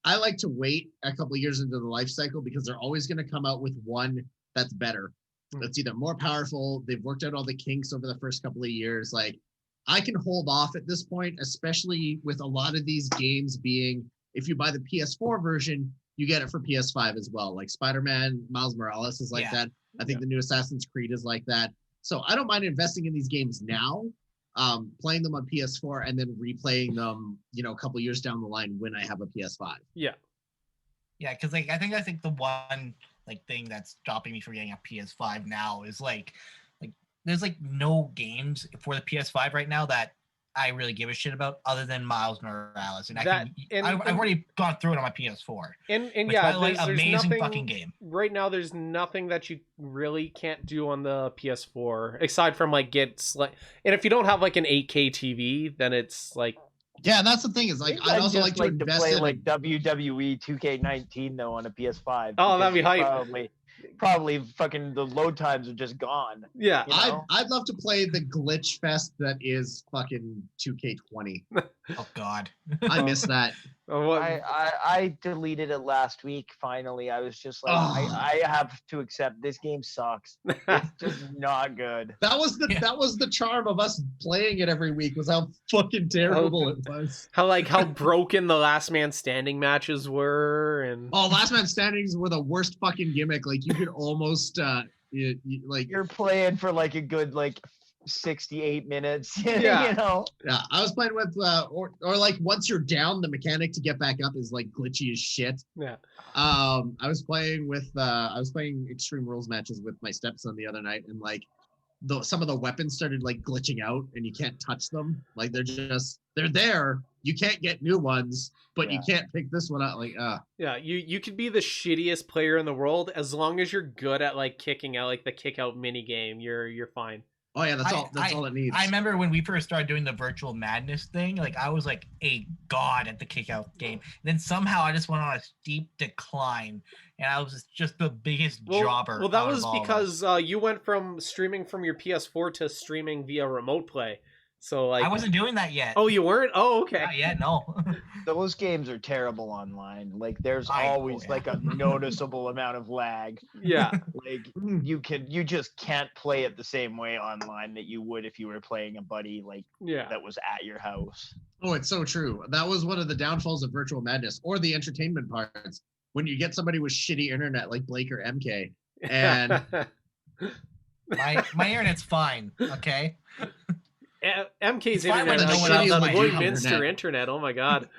I like to wait a couple of years into the life cycle because they're always going to come out with one that's better. That's either more powerful. They've worked out all the kinks over the first couple of years. Like, I can hold off at this point, especially with a lot of these games being, if you buy the PS4 version, you get it for PS5 as well. Like Spider-Man, Miles Morales is like that. I think the new Assassin's Creed is like that. So I don't mind investing in these games now, playing them on PS4 and then replaying them, a couple years down the line when I have a PS5. Yeah, because like I think the one like thing that's stopping me from getting a PS5 now is like there's like no games for the PS5 right now that I really give a shit about other than Miles Morales, and I've already gone through it on my PS4. And which, yeah, by the way, there's amazing nothing, fucking game. Right now, there's nothing that you really can't do on the PS4 aside from like and if you don't have like an 8K TV, then it's like. Yeah, that's the thing is like I'd also like to invest play in like WWE 2K19 though on a PS5. Oh, that'd be hype. Probably fucking the load times are just gone. Yeah, I'd love to play the glitch fest that is fucking 2K20. Oh God, I miss that. I deleted it last week. Finally, I was just like, I have to accept this game sucks. It's just not good. That was the charm of us playing it every week, was how fucking terrible it was. How broken the Last Man Standing matches were, and Last Man Standings were the worst fucking gimmick. Like you could almost you're playing for like a good 68 minutes. Yeah. Yeah, I was playing with or like once you're down, the mechanic to get back up is like glitchy as shit. Yeah. I was playing Extreme Rules matches with my stepson the other night, and like some of the weapons started like glitching out and you can't touch them. Like they're there. You can't get new ones, but you can't pick this one out. Yeah, you could be the shittiest player in the world as long as you're good at like kicking out, like the kick out mini game, you're fine. Oh yeah, that's all it needs. I remember when we first started doing the Virtual Madness thing, like I was like a god at the kick-out game. And then somehow I just went on a steep decline, and I was just the biggest jobber. Well, that was because you went from streaming from your PS4 to streaming via remote play. So like, I wasn't doing that yet. oh, you weren't? Oh, okay. Not yet, no. Those games are terrible online. Like there's always like a noticeable amount of lag. Yeah. Like you just can't play it the same way online that you would if you were playing a buddy like that was at your house. Oh, it's so true. That was one of the downfalls of Virtual Madness, or the entertainment parts. When you get somebody with shitty internet like Blake or MK, and my internet's fine, okay? MK's Fine internet, when like no one else that might Lloydminster internet. Oh my god.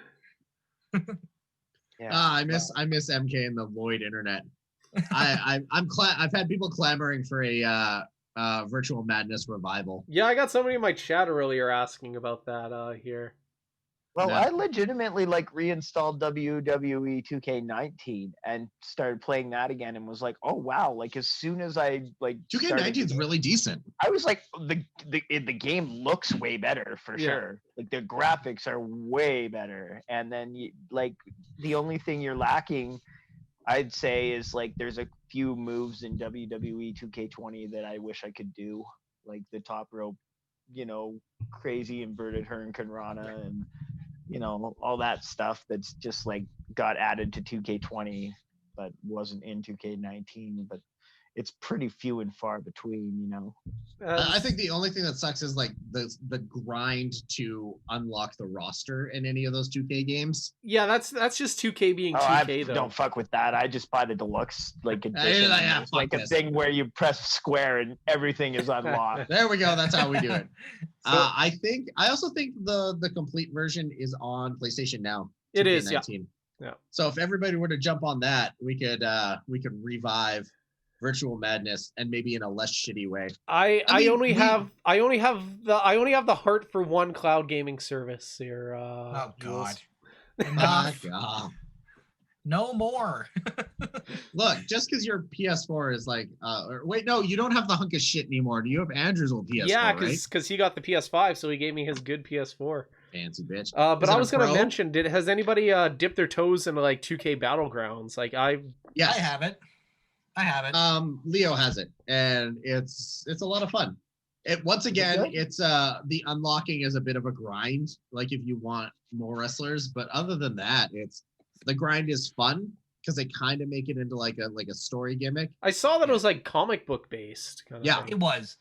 Yeah. I miss MK and the Void internet. I've had people clamoring for a Virtual Madness revival. Yeah, I got somebody in my chat earlier asking about that here. Well, Yeah. I legitimately like reinstalled WWE 2K19 and started playing that again and was like, oh wow, like as soon as I like 2K19 is really decent. I was like the game looks way better for sure. Like the graphics are way better, and then like the only thing you're lacking, I'd say, is like there's a few moves in WWE 2K20 that I wish I could do, like the top rope, crazy inverted Hurricane Rana and all that stuff that's just like got added to 2K20 but wasn't in 2K19, but it's pretty few and far between. I think the only thing that sucks is like the grind to unlock the roster in any of those 2K games. Yeah, that's just 2K being 2K though. Don't fuck with that. I just buy the deluxe edition. It's like a this. thing where you press square and everything is unlocked. There we go. That's how we do it. I also think the complete version is on PlayStation now. It is, yeah. So if everybody were to jump on that, we could revive Virtual Madness, and maybe in a less shitty way. I only have the heart for one cloud gaming service here. Oh god. God. No more. Look, just because your PS4 is like, wait, no, you don't have the hunk of shit anymore. Do you have Andrew's old PS4? Yeah, because he got the PS5, so he gave me his good PS4. Fancy bitch. But I was gonna mention, has anybody dipped their toes into like 2K Battlegrounds? Like Yes. I have it. Leo has it, and it's a lot of fun. Once again, it's the unlocking is a bit of a grind, like if you want more wrestlers, but other than that, the grind is fun because they kind of make it into like a story gimmick. I saw that it was like comic book based. It was.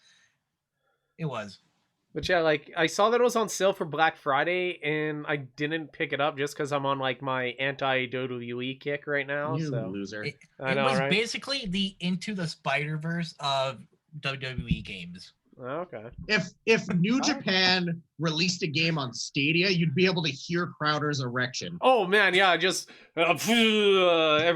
But yeah, like I saw that it was on sale for Black Friday, and I didn't pick it up just because I'm on like my anti-WWE kick right now. You so loser. It was basically the Into the Spider-Verse of WWE games. Okay. If New Japan released a game on Stadia, you'd be able to hear Crowder's erection. Oh man, yeah, just everywhere.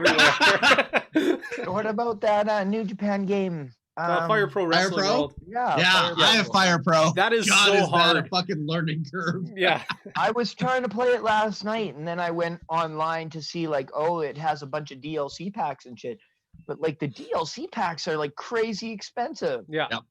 What about that New Japan game? Fire Pro Wrestling World. Yeah, I have Fire Pro. That is God, so hard. That a fucking learning curve. Yeah. I was trying to play it last night, and then I went online to see like, oh, it has a bunch of DLC packs and shit. But like the DLC packs are like crazy expensive. Yeah. Yep.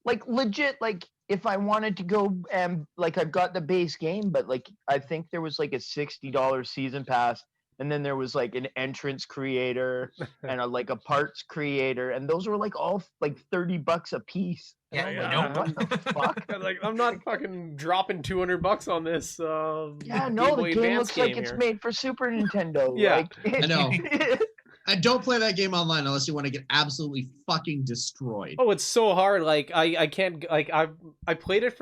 Like legit, like if I wanted to go and like I've got the base game, but like I think there was like a $60 season pass. And then there was like an entrance creator and a parts creator, and those were like all like $30 a piece. Yeah, what the fuck? Like I'm not fucking dropping $200 on this. The game Advance looks like game it's here. made for Super Nintendo. Yeah, I know. And don't play that game online unless you want to get absolutely fucking destroyed. Oh, it's so hard. Like I can't like I played it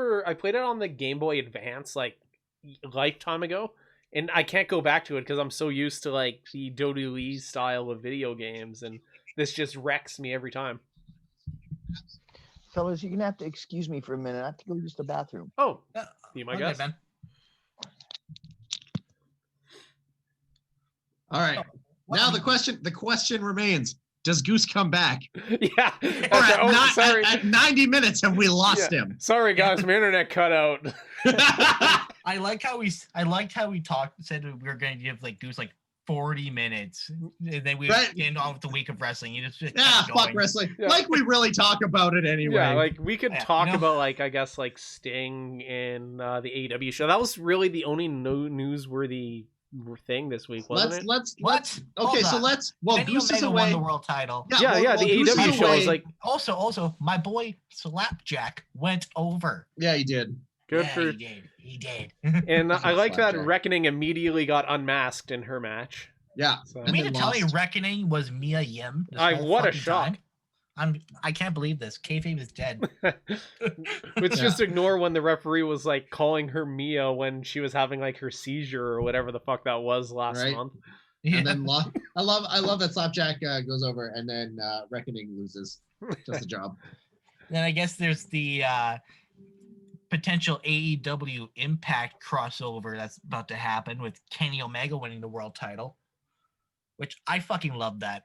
on the Game Boy Advance like lifetime ago. And I can't go back to it because I'm so used to like the WWE style of video games, and this just wrecks me every time. Fellas, you're gonna have to excuse me for a minute. I have to go use the bathroom. Oh, be my guest. Ben. All right. Now the question remains: does Goose come back? Yeah. Sorry. At 90 minutes, have we lost him? Sorry, guys, my internet cut out. I liked how we said we were going to give like Goose like 40 minutes, and then we end off the week of wrestling. You just fuck wrestling. Yeah. Like we really talk about it anyway. Yeah, like we could talk about like I guess like Sting and the AEW show. That was really the only newsworthy thing this week, wasn't it? Let's okay, so let's Goose is away. Won the world title. Yeah, the AEW show is like also my boy Slapjack went over. Yeah, he did. Good Yeah, for. he did. And I like that Slapjack. Reckoning immediately got unmasked in her match. Yeah. So. You And mean then to tell me lost. Reckoning was Mia Yim this whole What a fucking shock. time? I can't believe this. Kayfabe is dead. Let's just ignore when the referee was like calling her Mia when she was having like her seizure or whatever the fuck that was last Right. month. Yeah. And then I love that Slapjack goes over and then Reckoning loses. Just a job. Then I guess there's the potential AEW Impact crossover that's about to happen with Kenny Omega winning the world title, which I fucking love that.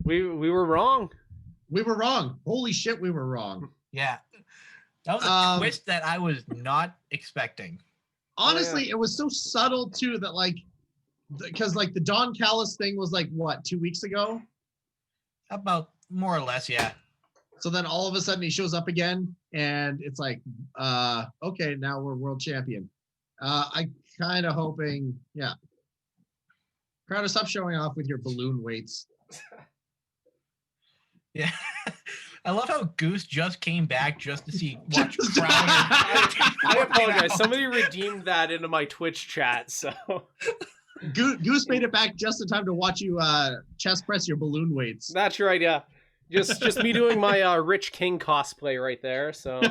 We were wrong. We were wrong. Holy shit, we were wrong. Yeah. That was a twist that I was not expecting. Honestly, it was so subtle too that like, because like the Don Callis thing was like what, 2 weeks ago? About more or less, yeah. So then all of a sudden he shows up again and it's like, okay, now we're world champion. I kind of hoping, yeah. Crowder, stop showing off with your balloon weights. Yeah. I love how Goose just came back just to see watch Just- Crowder. I apologize. Somebody redeemed that into my Twitch chat, so Goose made it back just in time to watch you chest press your balloon weights. that's right. Yeah, just me doing my Rich King cosplay right there. So,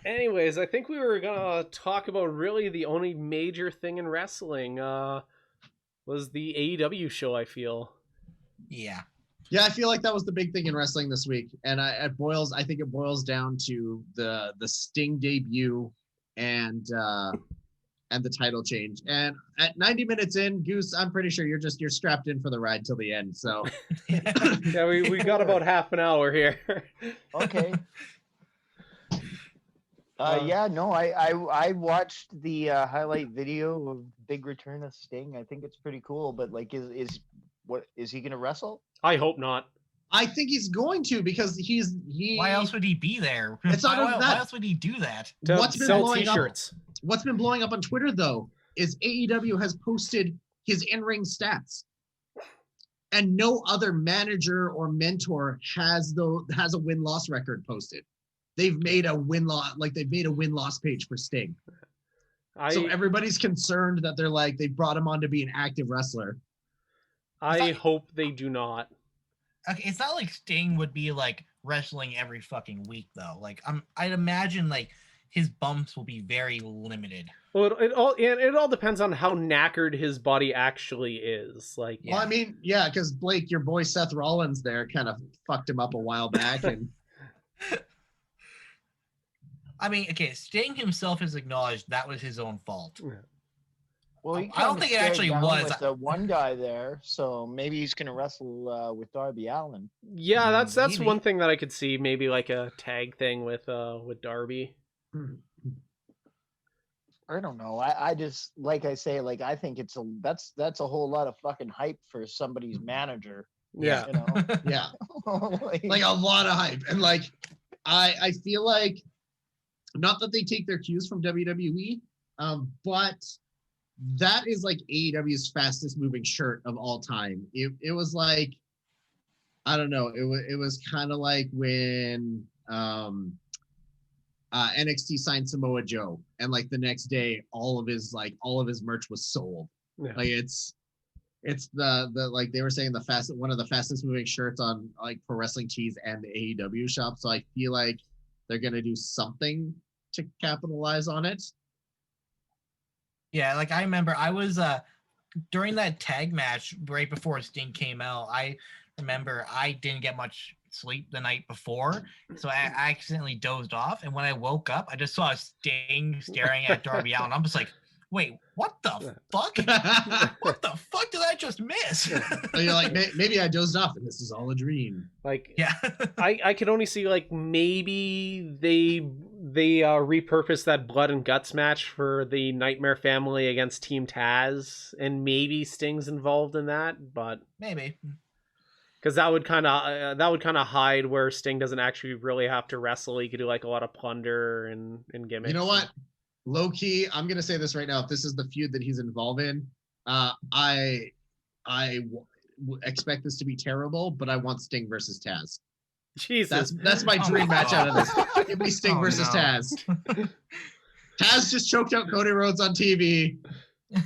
anyways, I think we were gonna talk about really the only major thing in wrestling was the AEW show. I feel. Yeah. Yeah, I feel like that was the big thing in wrestling this week, and I think it boils down to the Sting debut and the title change. And at 90 minutes in, Goose, I'm pretty sure you're strapped in for the ride till the end. So Yeah, we got about half an hour here. Okay. Yeah, no, I watched the highlight video of big return of Sting. I think it's pretty cool, but like, is he gonna wrestle? I hope not. I think he's going to, because Why else would he be there? It's not why, even why that. else would he do that? To What's been sell blowing up? T-shirts. What's been blowing up on Twitter though is AEW has posted his in-ring stats, and no other manager or mentor has a win-loss record posted. They've made a win-loss page for Sting. So everybody's concerned that they brought him on to be an active wrestler. I hope they do not. Okay, it's not like Sting would be like wrestling every fucking week though. Like I'd imagine like his bumps will be very limited. Well, it all depends on how knackered his body actually is. Like, Well, I mean, yeah, because Blake, your boy Seth Rollins there kind of fucked him up a while back, and I mean, okay, Sting himself has acknowledged that was his own fault. Well, I don't think it actually was. With the one guy there, so maybe he's gonna wrestle with Darby Allin. yeah, that's Maybe. one thing that I could see, maybe like a tag thing with Darby. I don't know. I just, like I say, like I think that's a whole lot of fucking hype for somebody's manager. Yeah. You know. yeah, like, like a lot of hype. And like, I feel like, not that they take their cues from WWE, but that is like AEW's fastest moving shirt of all time. It was like, I don't know. It was kind of like when NXT signed Samoa Joe, and like the next day, all of his merch was sold. Yeah. Like it's the like they were saying one of the fastest moving shirts on like Pro Wrestling Tees and the AEW shop. So I feel like they're gonna do something to capitalize on it. Yeah, like I remember I was during that tag match right before Sting came out. I remember I didn't get much sleep the night before, so I accidentally dozed off. And when I woke up, I just saw Sting staring at Darby Allin. I'm just like, wait, what the fuck? What the fuck did I just miss? So you're like, maybe I dozed off and this is all a dream. Like, Yeah. I could only see like maybe they repurposed that blood and guts match for the Nightmare Family against Team Taz, and maybe Sting's involved in that, but Maybe. because that would kind of hide where Sting doesn't actually really have to wrestle. He could do like a lot of plunder and gimmicks. You know what? Low key, I'm gonna say this right now. If this is the feud that he's involved in, I expect this to be terrible, but I want Sting versus Taz. Jesus. That's my dream match out of this. Give me Sting Oh, versus no. Taz. Taz just choked out Cody Rhodes on TV.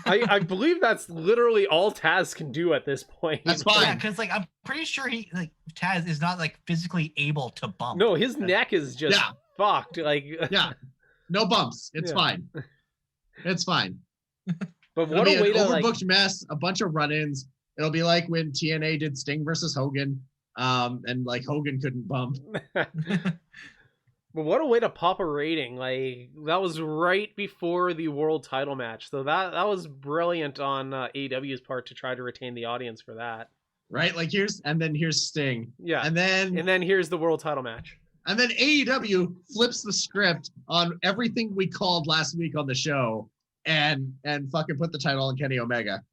I believe that's literally all Taz can do at this point. That's Yeah, fine. because like I'm pretty sure he like Taz is not like physically able to bump. No, his neck is just Yeah. fucked. Like, Yeah, no bumps. It's Yeah. fine. It's fine. but It'll what be a way an to overbooked mess, a bunch of run-ins. It'll be like when TNA did Sting versus Hogan, and like Hogan couldn't bump. But what a way to pop a rating. Like, that was right before the world title match. So that was brilliant on AEW's part to try to retain the audience for that. Right? Like here's Sting. Yeah. And then here's the world title match. And then AEW flips the script on everything we called last week on the show and fucking put the title on Kenny Omega.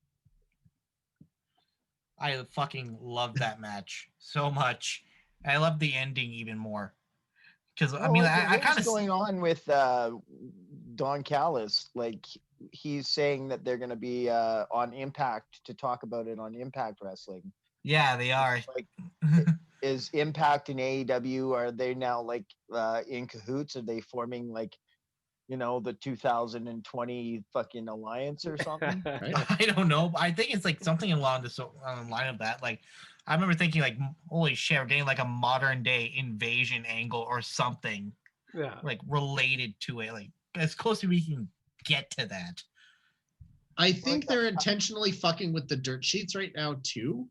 I fucking love that match so much. I love the ending even more. Because I mean, I kind of going on with Don Callis. Like he's saying that they're going to be on Impact to talk about it on Impact Wrestling. Yeah, they are. Like, is Impact and AEW, are they now like in cahoots? Are they forming like, you know, the 2020 fucking alliance or something? Right? I don't know. I think it's like something along the line of that. Like, I remember thinking like, holy shit, we're getting like a modern day invasion angle or something. Yeah. Like related to it. Like as close as we can get to that. I think they're intentionally fucking with the dirt sheets right now too,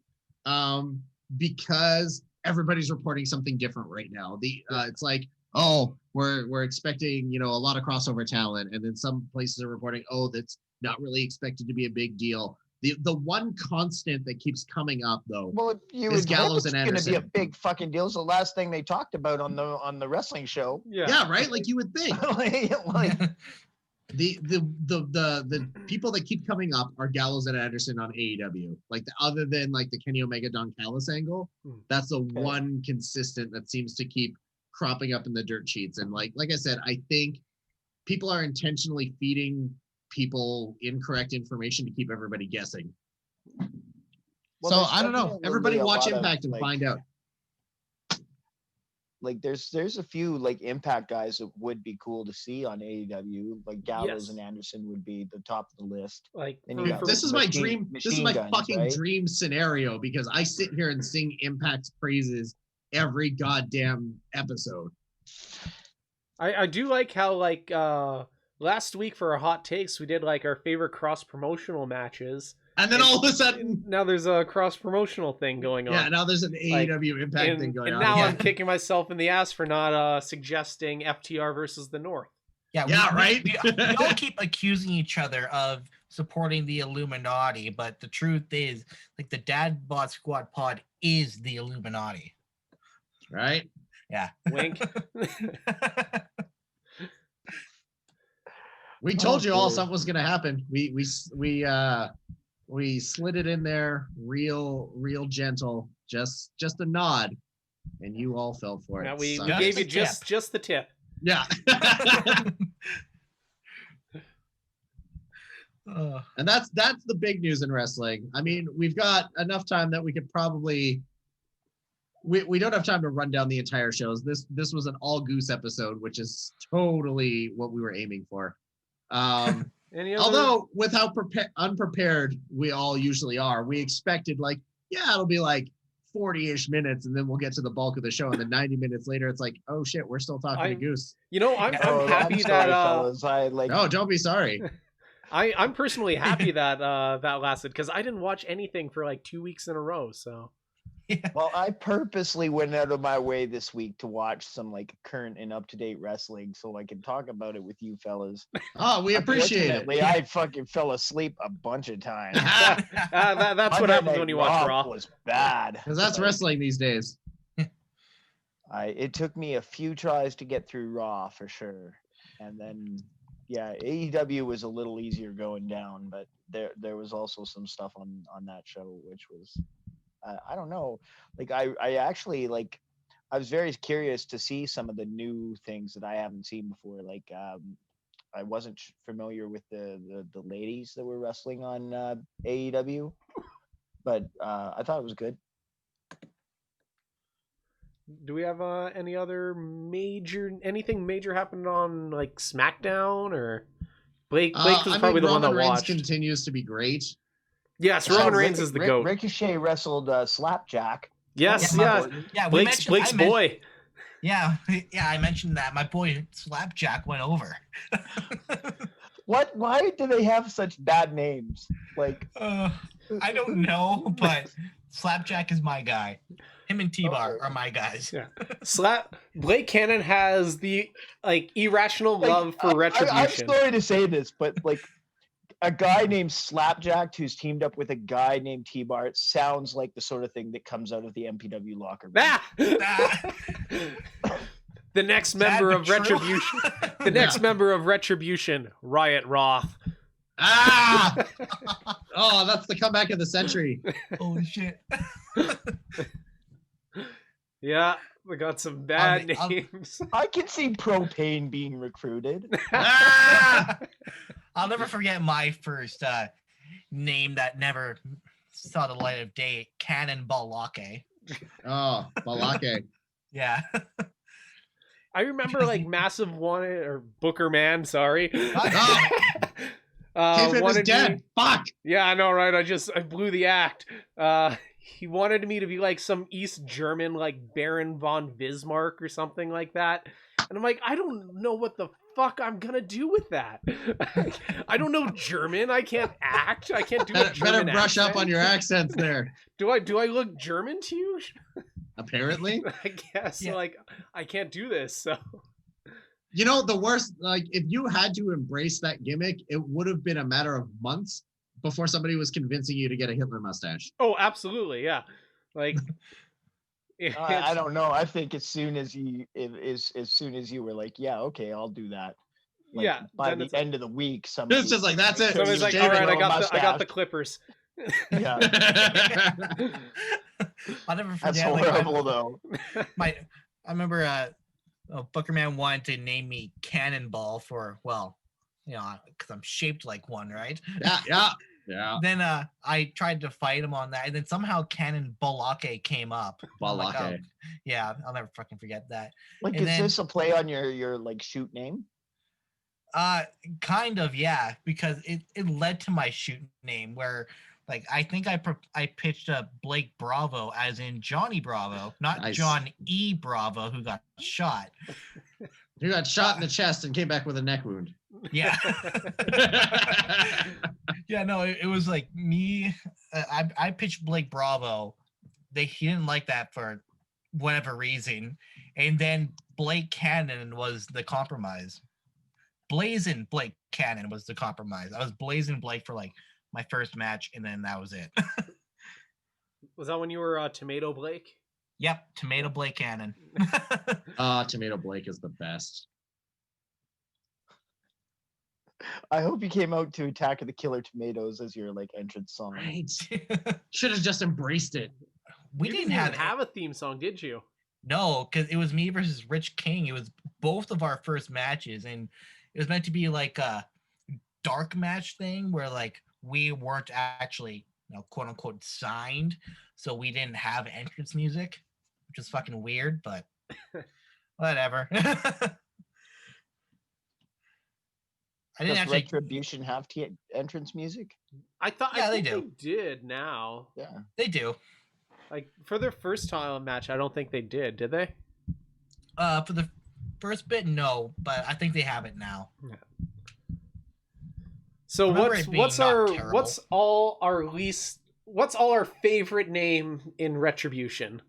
because everybody's reporting something different right now. It's like, oh, we're expecting, you know, a lot of crossover talent, and then some places are reporting, oh, that's not really expected to be a big deal. The one constant that keeps coming up though, Well, you is would Gallows hope and it's going to Anderson. be a big fucking deal. It's the last thing they talked about on the wrestling show. Yeah, right. Like you would think. Like, The people that keep coming up are Gallows and Anderson on AEW. Like other than like the Kenny Omega Don Callis angle, that's the one consistent that seems to keep cropping up in the dirt sheets. And like I said, I think people are intentionally feeding people incorrect information to keep everybody guessing. Well, so there's I don't know. definitely Everybody a watch lot of, Impact and like- find out. Like there's a few like Impact guys that would be cool to see on AEW. Like Gallows Yes. and Anderson would be the top of the list. Like, And for- you got for- This is my machine- dream. This is machine my guns, fucking right? dream scenario because I sit here and sing Impact's praises every goddamn episode. I do like how like last week for our hot takes we did like our favorite cross promotional matches. And then all of a sudden, Now there's a cross promotional thing going on. yeah, now there's an AEW Impact thing going and on. now Yeah. I'm kicking myself in the ass for not suggesting FTR versus the North. Yeah, right? We all keep accusing each other of supporting the Illuminati, but the truth is, like, the Dad Bod Squad pod is the Illuminati. Right? Yeah. Wink. We told you all boy. something was gonna happen. We slid it in there real gentle, just a nod, and you all fell for it. Now we Sucks. Just gave you the just the tip. Yeah. And that's the big news in wrestling. I mean, we've got enough time that we could probably we don't have time to run down the entire shows. This was an all Goose episode, which is totally what we were aiming for. Any other... Although with how unprepared we all usually are, we expected like, yeah, it'll be like 40-ish minutes and then we'll get to the bulk of the show. And then 90 minutes later, it's like, oh shit, we're still talking to Goose. You know, I'm Oh, happy sorry, that fellas. I like. Oh, don't be sorry. I'm personally happy that that lasted because I didn't watch anything for like 2 weeks in a row. So Well, I purposely went out of my way this week to watch some like current and up-to-date wrestling so I can talk about it with you fellas. Oh, we appreciate it. Unfortunately, I fucking fell asleep a bunch of times. that's what Monday happens Night when you watch Raw. was bad. Because that's Like, wrestling these days. It took me a few tries to get through Raw for sure, and then yeah, AEW was a little easier going down, but there was also some stuff on that show which was I don't know, like I actually like I was very curious to see some of the new things that I haven't seen before. Like I wasn't familiar with the ladies that were wrestling on AEW, but I thought it was good. do we have any other anything major happened on like SmackDown or Blake was probably the one that Roman Reigns watched. continues to be great. Yes, Roman Reigns is the GOAT. Ricochet wrestled Slapjack. Yes, Yeah, yeah. we Blake's boy. Yeah, I mentioned that. My boy Slapjack went over. What? Why do they have such bad names? Like, I don't know, but Slapjack is my guy. Him and T-Bar are my guys. Yeah. Blake Cannon has the like irrational love for Retribution. I'm sorry to say this, but like a guy named Slapjack who's teamed up with a guy named T-Bar, it sounds like the sort of thing that comes out of the MPW locker room. The next member of Retribution. The next member of Retribution, Riot Roth. Ah! Oh, that's the comeback of the century. Holy shit. Yeah, we got some bad names. I can see Propane being recruited. Ah! I'll never forget my first name that never saw the light of day, Cannon Balake. Oh, Balake. Yeah. I remember like Massive wanted, or Booker Man, sorry. Oh. Kayfabe is dead. Fuck. Yeah, I know, right? I blew the act. He wanted me to be like some East German, like Baron von Bismarck or something like that. And I'm like, I don't know what the fuck I'm gonna do with that. I don't know German. I can't act. I can't do a German Better brush accent. up on your accents there. Do I look German to you? Apparently. I guess. Yeah. Like, I can't do this, so. You know, the worst, like, if you had to embrace that gimmick, it would have been a matter of months before somebody was convincing you to get a Hitler mustache. Oh, absolutely, yeah. Like, I don't know. I think as soon as you were like, yeah, okay, I'll do that. Like, yeah. By the end of the week, somebody. It's just like, that's it. Somebody's like, all right, I got the clippers. Yeah. I'll never forget. That's horrible, though. I remember Booker Man wanted to name me Cannonball for, well, you know, because I'm shaped like one, right? Yeah. Then I tried to fight him on that, and then somehow Cannon Balake came up. Balake. Like, oh, yeah, I'll never fucking forget that. Like, is this a play on your like shoot name? Kind of, yeah, because it led to my shoot name where, like, I think I pitched a Blake Bravo as in Johnny Bravo, not nice. John E. Bravo, who got shot. You got shot in the chest and came back with a neck wound. Yeah. Yeah, no, it was like me. I pitched Blake Bravo. He didn't like that for whatever reason. And then Blake Cannon was the compromise. Blazing Blake Cannon was the compromise. I was blazing Blake for like my first match, and then that was it. Was that when you were Tomato Blake? Yep, Tomato Blake Cannon. Tomato Blake is the best. I hope you came out to Attack of the Killer Tomatoes as your like entrance song. Right. Should have just embraced it. You didn't have a theme song, did you? No, because it was me versus Rich King. It was both of our first matches, and it was meant to be like a dark match thing where like we weren't actually, you know, quote unquote signed, so we didn't have entrance music, which is fucking weird, but whatever. Does Retribution have entrance music? I think they did now. Yeah, they do. Like for their first time match, I don't think they did they? For the first bit, no, but I think they have it now. Yeah. So what's all our favorite name in Retribution?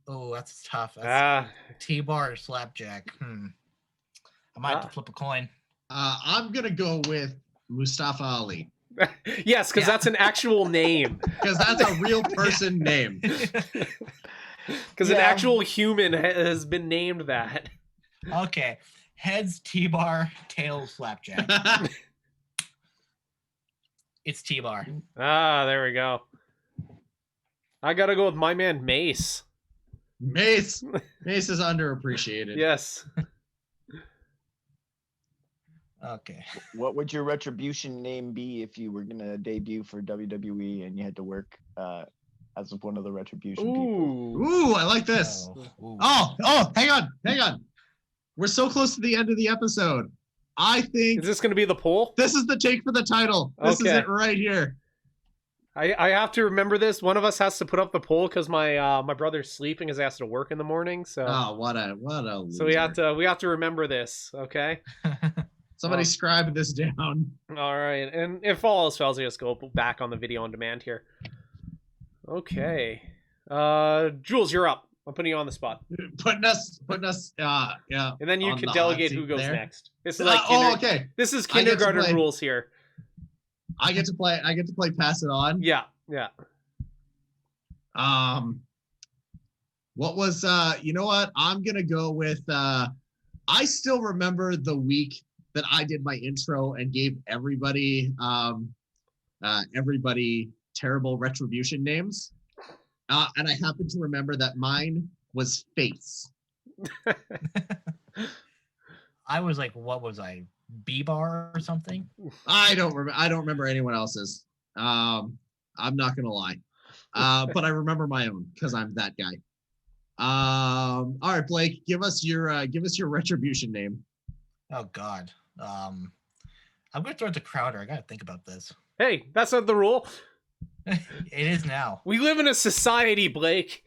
Oh, that's tough. T-Bar or Slapjack. I might have to flip a coin. I'm gonna go with Mustafa Ali. Yes, because that's an actual name. Because that's a real person name. Because an actual human has been named that. Okay. Heads T-Bar, tails Slapjack. It's T-Bar. There we go. I gotta go with my man Mace. Mace is underappreciated. Yes. Okay. What would your Retribution name be if you were gonna debut for WWE and you had to work as one of the Retribution people. Ooh. Ooh, I like this. Ooh. Oh, hang on. We're so close to the end of the episode. I think Is this going to be the poll? this is the take for the title. This is Okay. it right here. I have to remember this. One of us has to put up the poll because my brother's sleeping. He has to work in the morning. So What a loser. so we have to remember this. Okay. Somebody scribe this down. All right. And if all else fails, I just go back on the video on demand here. Okay. Jules, you're up. I'm putting you on the spot. Putting us yeah. And then you on can the delegate hot who seat goes there. next. This is like Okay. This is I get to kindergarten play. rules here. I get to play pass it on. Yeah. What was you know what? I'm gonna go with I still remember the week that I did my intro and gave everybody terrible Retribution names. And I happen to remember that mine was Face. I was like, what was I? B-bar or something? I don't remember anyone else's. I'm not gonna lie. But I remember my own because I'm that guy. All right, Blake, give us your Retribution name. Oh God. I'm gonna throw it to Crowder. I gotta think about this. Hey, that's not the rule. It is now. We live in a society, Blake.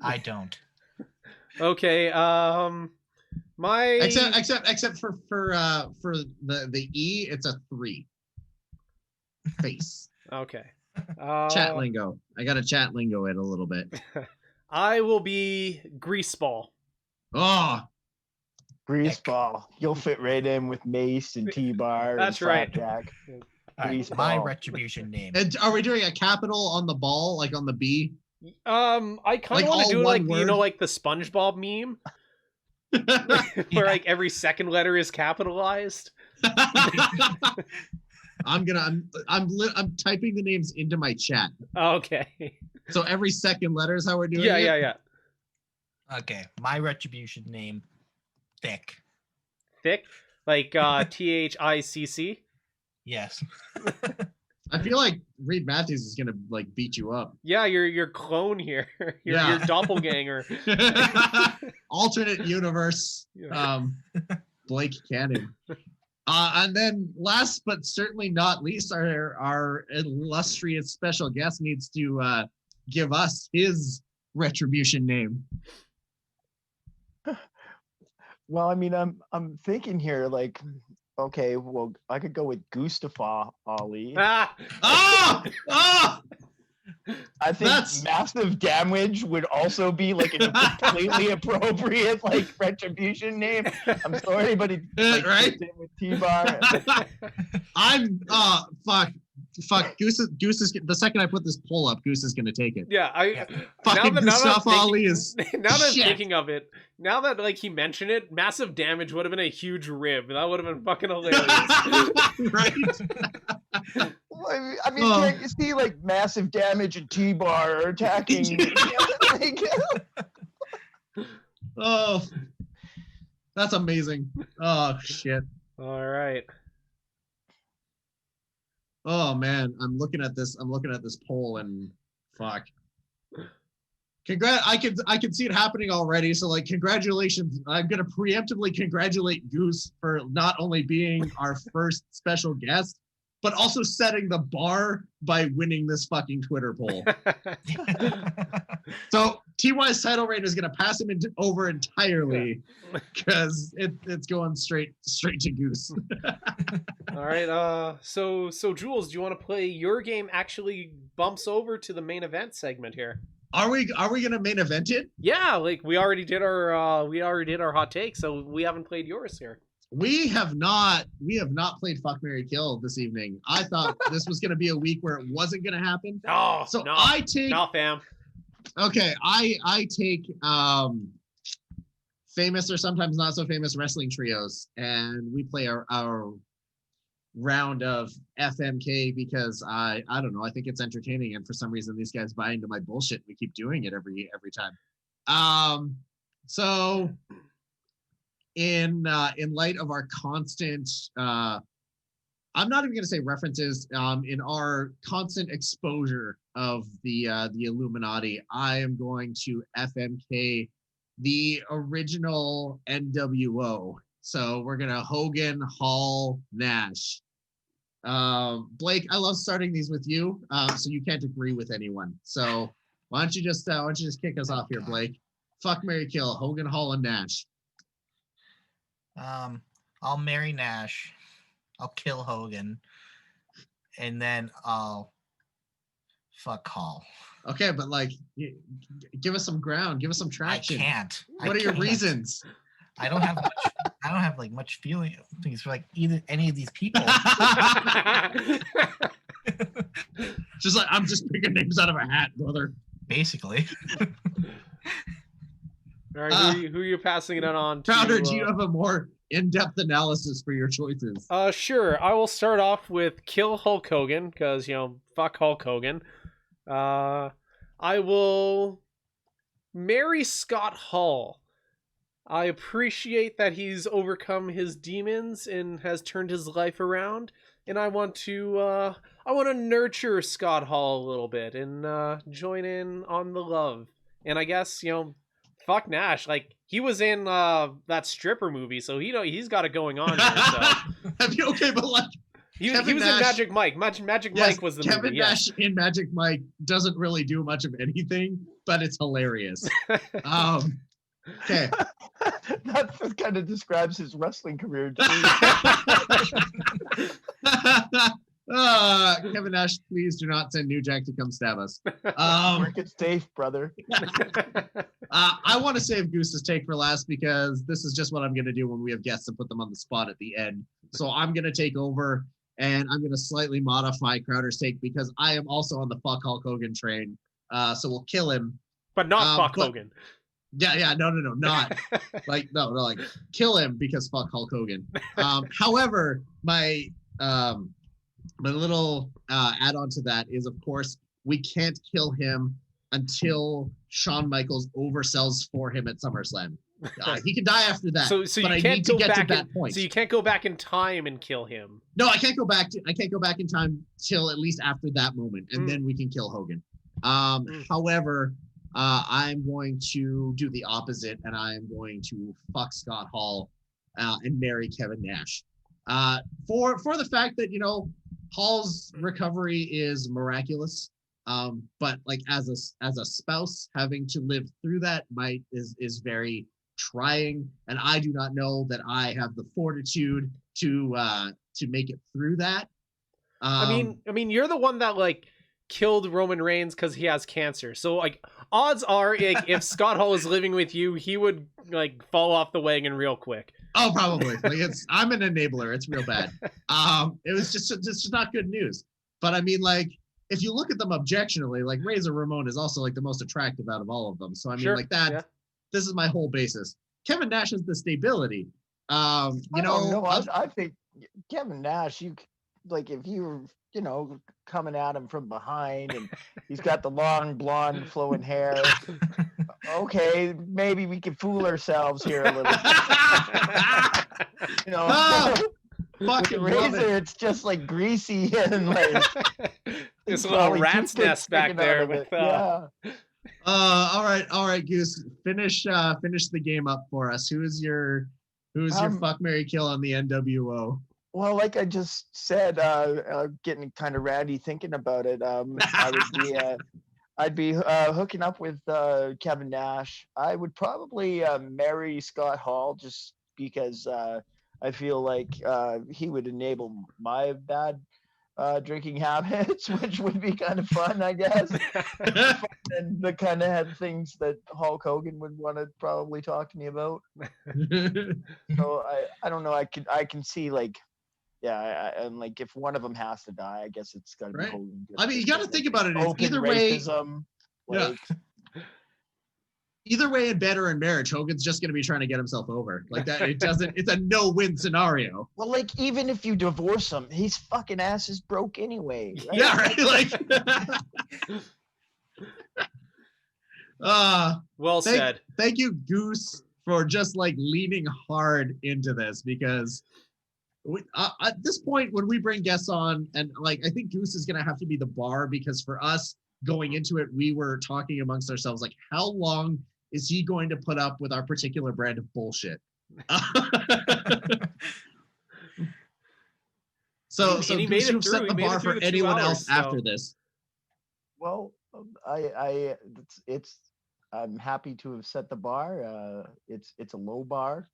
I don't. Okay. My Except for the E, it's a 3. Face. Okay. Chat lingo. I got to chat lingo it a little bit. I will be Greaseball. Oh, Greaseball. You'll fit right in with Mace and T-Bar That's and right. Flapjack. All right, Greaseball. my Retribution name. and are we doing a capital on the ball, like on the B? I kind Like of want all to do one like word? like the SpongeBob meme, where like every second letter is capitalized. I'm typing the names into my chat. Okay. So every second letter is how we're doing it? Yeah. Okay, my Retribution name, Thick. Thick, like THICC. Yes. I feel like Reed Matthews is gonna like beat you up. Yeah, your clone here. your Yeah. doppelganger. Alternate universe. Yeah. Blake Cannon. And then last but certainly not least, our illustrious special guest needs to give us his Retribution name. Well, I mean, I'm thinking here, like, okay, well, I could go with Gustafa Ali. Ah! Oh! I think That's- Massive Damage would also be like a completely appropriate like Retribution name. I'm sorry, but it like, Right? fits in with T-Bar. I'm fuck. Goose is the second I put this poll up, Goose is gonna take it. Yeah, Fucking now that Mustafa I'm Ali is now that I'm shit. thinking of it, now that like he mentioned it, Massive Damage would have been a huge rib. That would have been fucking hilarious. Right? Well, I mean, Oh. can't you see like Massive Damage and T-Bar are attacking? Like, Oh, that's amazing. Oh shit. All right. Oh man, I'm looking at this poll and fuck. I can see it happening already. So like, congratulations. I'm gonna preemptively congratulate Goose for not only being our first special guest, but also setting the bar by winning this fucking Twitter poll. So TY's title reign is gonna pass him over entirely because it's going straight to Goose. All right. So Jules, do you want to play your game? Actually, bumps over to the main event segment here. Are we gonna main event it? Yeah, like we already did our hot take, so we haven't played yours here. We have not played Fuck, Marry, Kill this evening. I thought this was gonna be a week where it wasn't gonna happen. Oh, So no, I take no, fam. okay. I take famous or sometimes not so famous wrestling trios, and we play our round of FMK because I don't know. I think it's entertaining, and for some reason these guys buy into my bullshit. We keep doing it every time. So in light of our constant I'm not even going to say references. In our constant exposure of the Illuminati, I am going to FMK the original NWO. So we're gonna Hogan, Hall, Nash. Blake, I love starting these with you, so you can't agree with anyone. So why don't you just kick us off here, Blake? Fuck, marry, kill, Hogan, Hall, and Nash. I'll marry Nash. I'll kill Hogan, and then I'll fuck Hall. Okay, but like, give us some ground, give us some traction. I can't. What are your reasons? I don't have much. I don't have like much feelings for like either any of these people. Just like, I'm just picking names out of a hat, brother. Basically. All right, who are you passing it on to? Powder, do you have a more in-depth analysis for your choices? Sure. I will start off with kill Hulk Hogan, because, fuck Hulk Hogan. I will marry Scott Hall. I appreciate that he's overcome his demons and has turned his life around, and I want to nurture Scott Hall a little bit and join in on the love. And I guess, fuck Nash. Like, he was in that stripper movie, so he's got it going on here. So. Okay, but like, he was in Magic Mike. Magic Mike was the movie. Kevin Nash in Magic Mike doesn't really do much of anything, but it's hilarious. Okay. That kind of describes his wrestling career too. Kevin Nash, please do not send New Jack to come stab us. Work it safe, brother. I want to save Goose's take for last because this is just what I'm going to do when we have guests and put them on the spot at the end. So I'm going to take over and I'm going to slightly modify Crowder's take because I am also on the fuck Hulk Hogan train. So we'll kill him. But not fuck Hogan. Yeah, no, not like no, like kill him because fuck Hulk Hogan. However, my little add-on to that is, of course, we can't kill him until Shawn Michaels oversells for him at SummerSlam. He can die after that. So but you can't go back to that point. So you can't go back in time and kill him. No, I can't go back in time till at least after that moment, and then we can kill Hogan. However, I'm going to do the opposite, and I'm going to fuck Scott Hall and marry Kevin Nash. For the fact that Hall's recovery is miraculous, but like as a spouse, having to live through that is very trying, and I do not know that I have the fortitude to make it through that. I mean, you're the one that like killed Roman Reigns because he has cancer. So like, odds are, like, if Scott Hall was living with you, he would like fall off the wagon real quick. Oh, probably. Like I'm an enabler. It's real bad. It was just not good news. But I mean, like, if you look at them objectionably, like Razor Ramon is also like the most attractive out of all of them. So I mean, like that. Yeah. This is my whole basis. Kevin Nash is the stability. I think Kevin Nash. If you were, coming at him from behind and he's got the long blonde flowing hair. Okay, maybe we can fool ourselves here a little bit. Fucking Razor, it's just like greasy and like this little rat's nest back there with all right, Goose, finish the game up for us. Who's your fuck, marry, kill on the NWO? Well, like I just said, getting kind of randy thinking about it. I'd be hooking up with Kevin Nash. I would probably marry Scott Hall just because I feel like he would enable my bad drinking habits, which would be kind of fun, I guess. And the kind of things that Hulk Hogan would want to probably talk to me about. So I don't know. I can see like. Yeah, and like if one of them has to die, I guess it's got to be Hogan. I mean, you got to think about it. It's either racism, way, either way, in bed or in marriage, Hogan's just going to be trying to get himself over. Like that, it's a no-win scenario. Well, like even if you divorce him, his fucking ass is broke anyway. Right? Yeah, right. Like, well said. Thank you, Goose, for just like leaning hard into this because. At this point, when we bring guests on, and like I think Goose is gonna have to be the bar, because for us going into it, we were talking amongst ourselves like, how long is he going to put up with our particular brand of bullshit? So And he Goose, made it you've through. set He the made it bar through for the 2 anyone hours, else so. after this. Well, I'm happy to have set the bar. It's a low bar,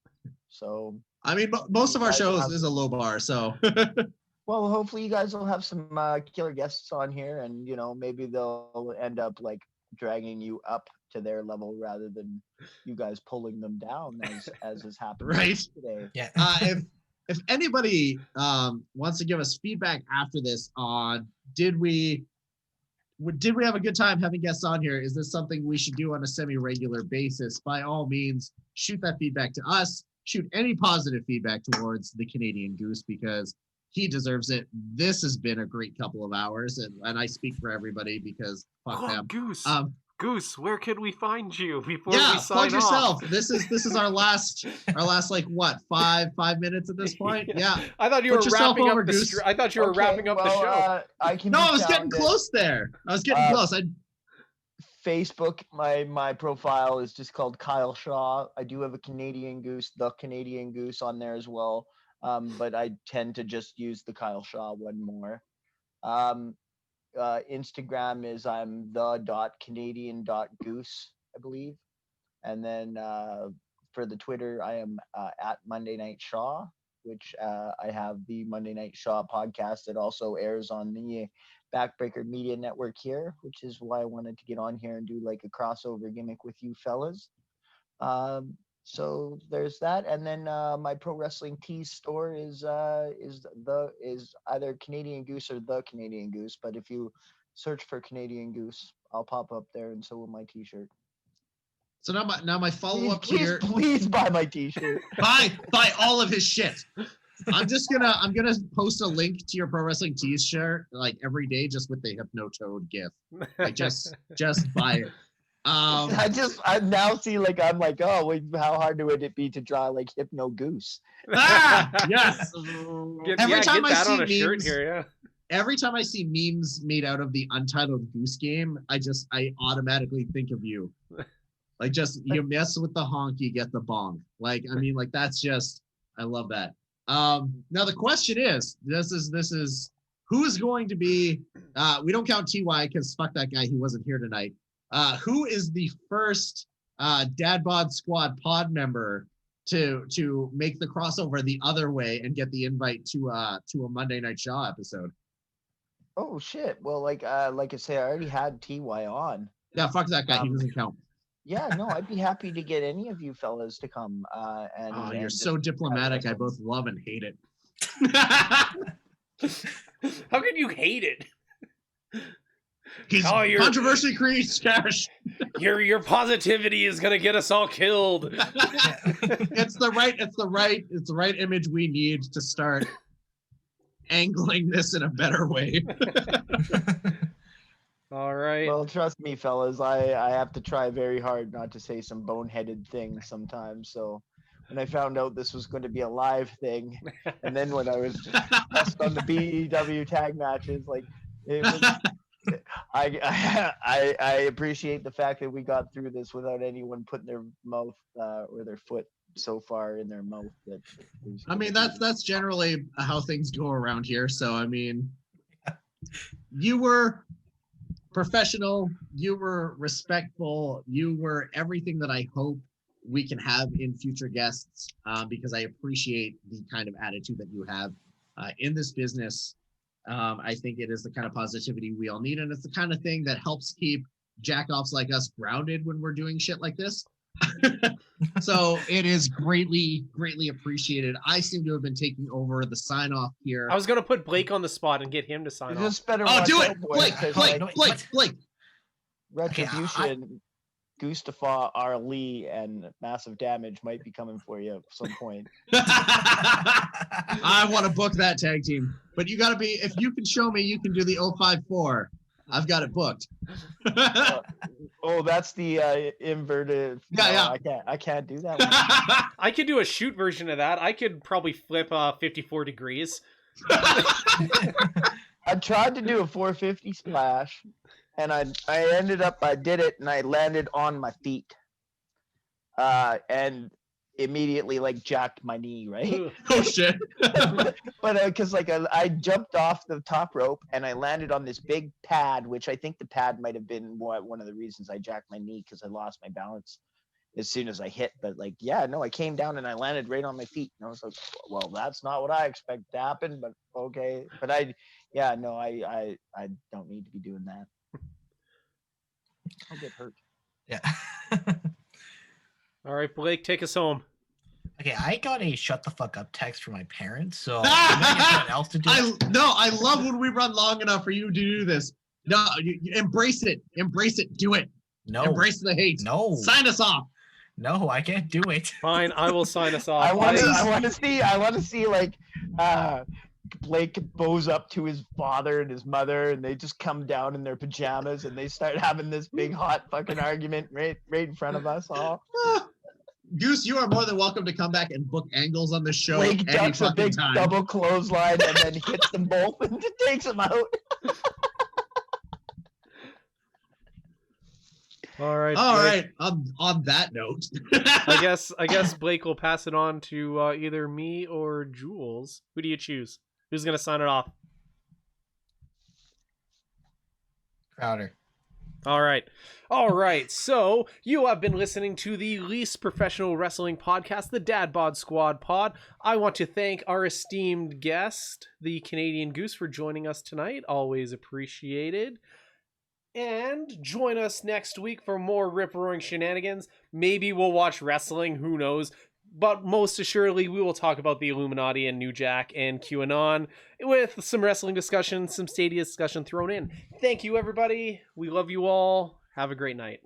so I mean, most of our You guys shows have- is a low bar, so well, hopefully you guys will have some killer guests on here, and maybe they'll end up like dragging you up to their level rather than you guys pulling them down, as has happened Right. today. Yeah. If anybody wants to give us feedback after this on did we have a good time having guests on here? Is this something we should do on a semi-regular basis? By all means, shoot that feedback to us. Shoot any positive feedback towards the Canadian Goose, because he deserves it. This has been a great couple of hours, and I speak for everybody because fuck them. Goose. Um, Goose, where can we find you before yeah, we sign plug yourself. off? This is our last like what, five minutes at this point? Yeah. I thought you Put were yourself wrapping over, up the Goose. I thought you were wrapping up the show. I can. No, be I was getting found at close there. I was getting close. Facebook. My profile is just called Kyle Shaw. I do have a Canadian Goose, the Canadian Goose, on there as well. But I tend to just use the Kyle Shaw one more. Instagram is I'm the.canadian.goose, I believe. And then for the Twitter, I am at Monday Night Shaw, which I have the Monday Night Shaw podcast that also airs on the Backbreaker Media Network here, which is why I wanted to get on here and do like a crossover gimmick with you fellas. So there's that, and then my Pro Wrestling Tees store is either Canadian Goose or the Canadian Goose. But if you search for Canadian Goose, I'll pop up there, and so will my T-shirt. So now my follow up Please, here. please buy my T-shirt. buy all of his shit. I'm gonna post a link to your Pro Wrestling Tees shirt like every day, just with the Hypnotoad gif. Like just buy it. I now see like I'm like, oh, wait, how hard would it be to draw like Hypno Goose? Yes. Every time I see on a shirt memes, here, yeah. Every time I see memes made out of the Untitled Goose game, I automatically think of you. Like, just you mess with the honk, you get the bong. Like, I mean, like that's just, I love that. Now the question is, this is who's going to be? We don't count TY because fuck that guy, he wasn't here tonight. Who is the first Dad Bod Squad pod member to make the crossover the other way and get the invite to a Monday Night Shaw episode? Oh shit! Well, like I say, I already had TY on. Yeah, fuck that guy. He doesn't count. Yeah, no, I'd be happy to get any of you fellas to come. You're so diplomatic. I both love and hate it. How can you hate it? Controversy creates cash. Your positivity is gonna get us all killed. It's the right image we need to start angling this in a better way. All right. Well, trust me, fellas, I have to try very hard not to say some boneheaded things sometimes. So when I found out this was going to be a live thing, and then when I was just on the BEW tag matches, like it was, I appreciate the fact that we got through this without anyone putting their mouth or their foot so far in their mouth that I mean that's generally how things go around here. So I mean, you were professional, you were respectful, you were everything that I hope we can have in future guests, because I appreciate the kind of attitude that you have in this business. I think it is the kind of positivity we all need, and it's the kind of thing that helps keep jackoffs like us grounded when we're doing shit like this. So it is greatly appreciated. I seem to have been taking over the sign off here. I was gonna put Blake on the spot and get him to sign off. Oh, do it, Blake. Retribution, Gustafa R. Lee, and Massive Damage might be coming for you at some point. I want to book that tag team, but you got to be. If you can show me, you can do the 054. I've got it booked. Oh, that's the inverted. Yeah, I can't do that one. I could do a shoot version of that. I could probably flip 54 degrees. I tried to do a 450 splash, and I did it, and I landed on my feet, and immediately like jacked my knee, right? Oh shit. But because I jumped off the top rope and I landed on this big pad, which I think the pad might have been one of the reasons I jacked my knee, because I lost my balance as soon as I hit. But I came down and I landed right on my feet, and I was like, well, that's not what I expect to happen, but okay. But I don't need to be doing that. I'll get hurt. Yeah. All right, Blake, take us home. Okay, I got a shut the fuck up text from my parents, so I might get someone else to do it. I love when we run long enough for you to do this. No, you embrace it. Embrace it. Do it. No. Embrace the hate. No. Sign us off. No, I can't do it. Fine, I will sign us off. I want to see Blake bows up to his father and his mother, and they just come down in their pajamas and they start having this big hot fucking argument right in front of us all. Goose, you are more than welcome to come back and book angles on the show. Blake ducks a big time. double clothesline and then hits them both and takes them out. All right. All Blake. right. On that note, I guess Blake will pass it on to either me or Jules. Who do you choose? Who's gonna sign it off? Crowder. All right. So you have been listening to the least professional wrestling podcast, the Dad Bod Squad Pod. I want to thank our esteemed guest, the Canadian Goose, for joining us tonight. Always appreciated. And join us next week for more rip-roaring shenanigans. Maybe we'll watch wrestling, who knows. But most assuredly, we will talk about the Illuminati and New Jack and QAnon with some wrestling discussion, some Stadia discussion thrown in. Thank you, everybody. We love you all. Have a great night.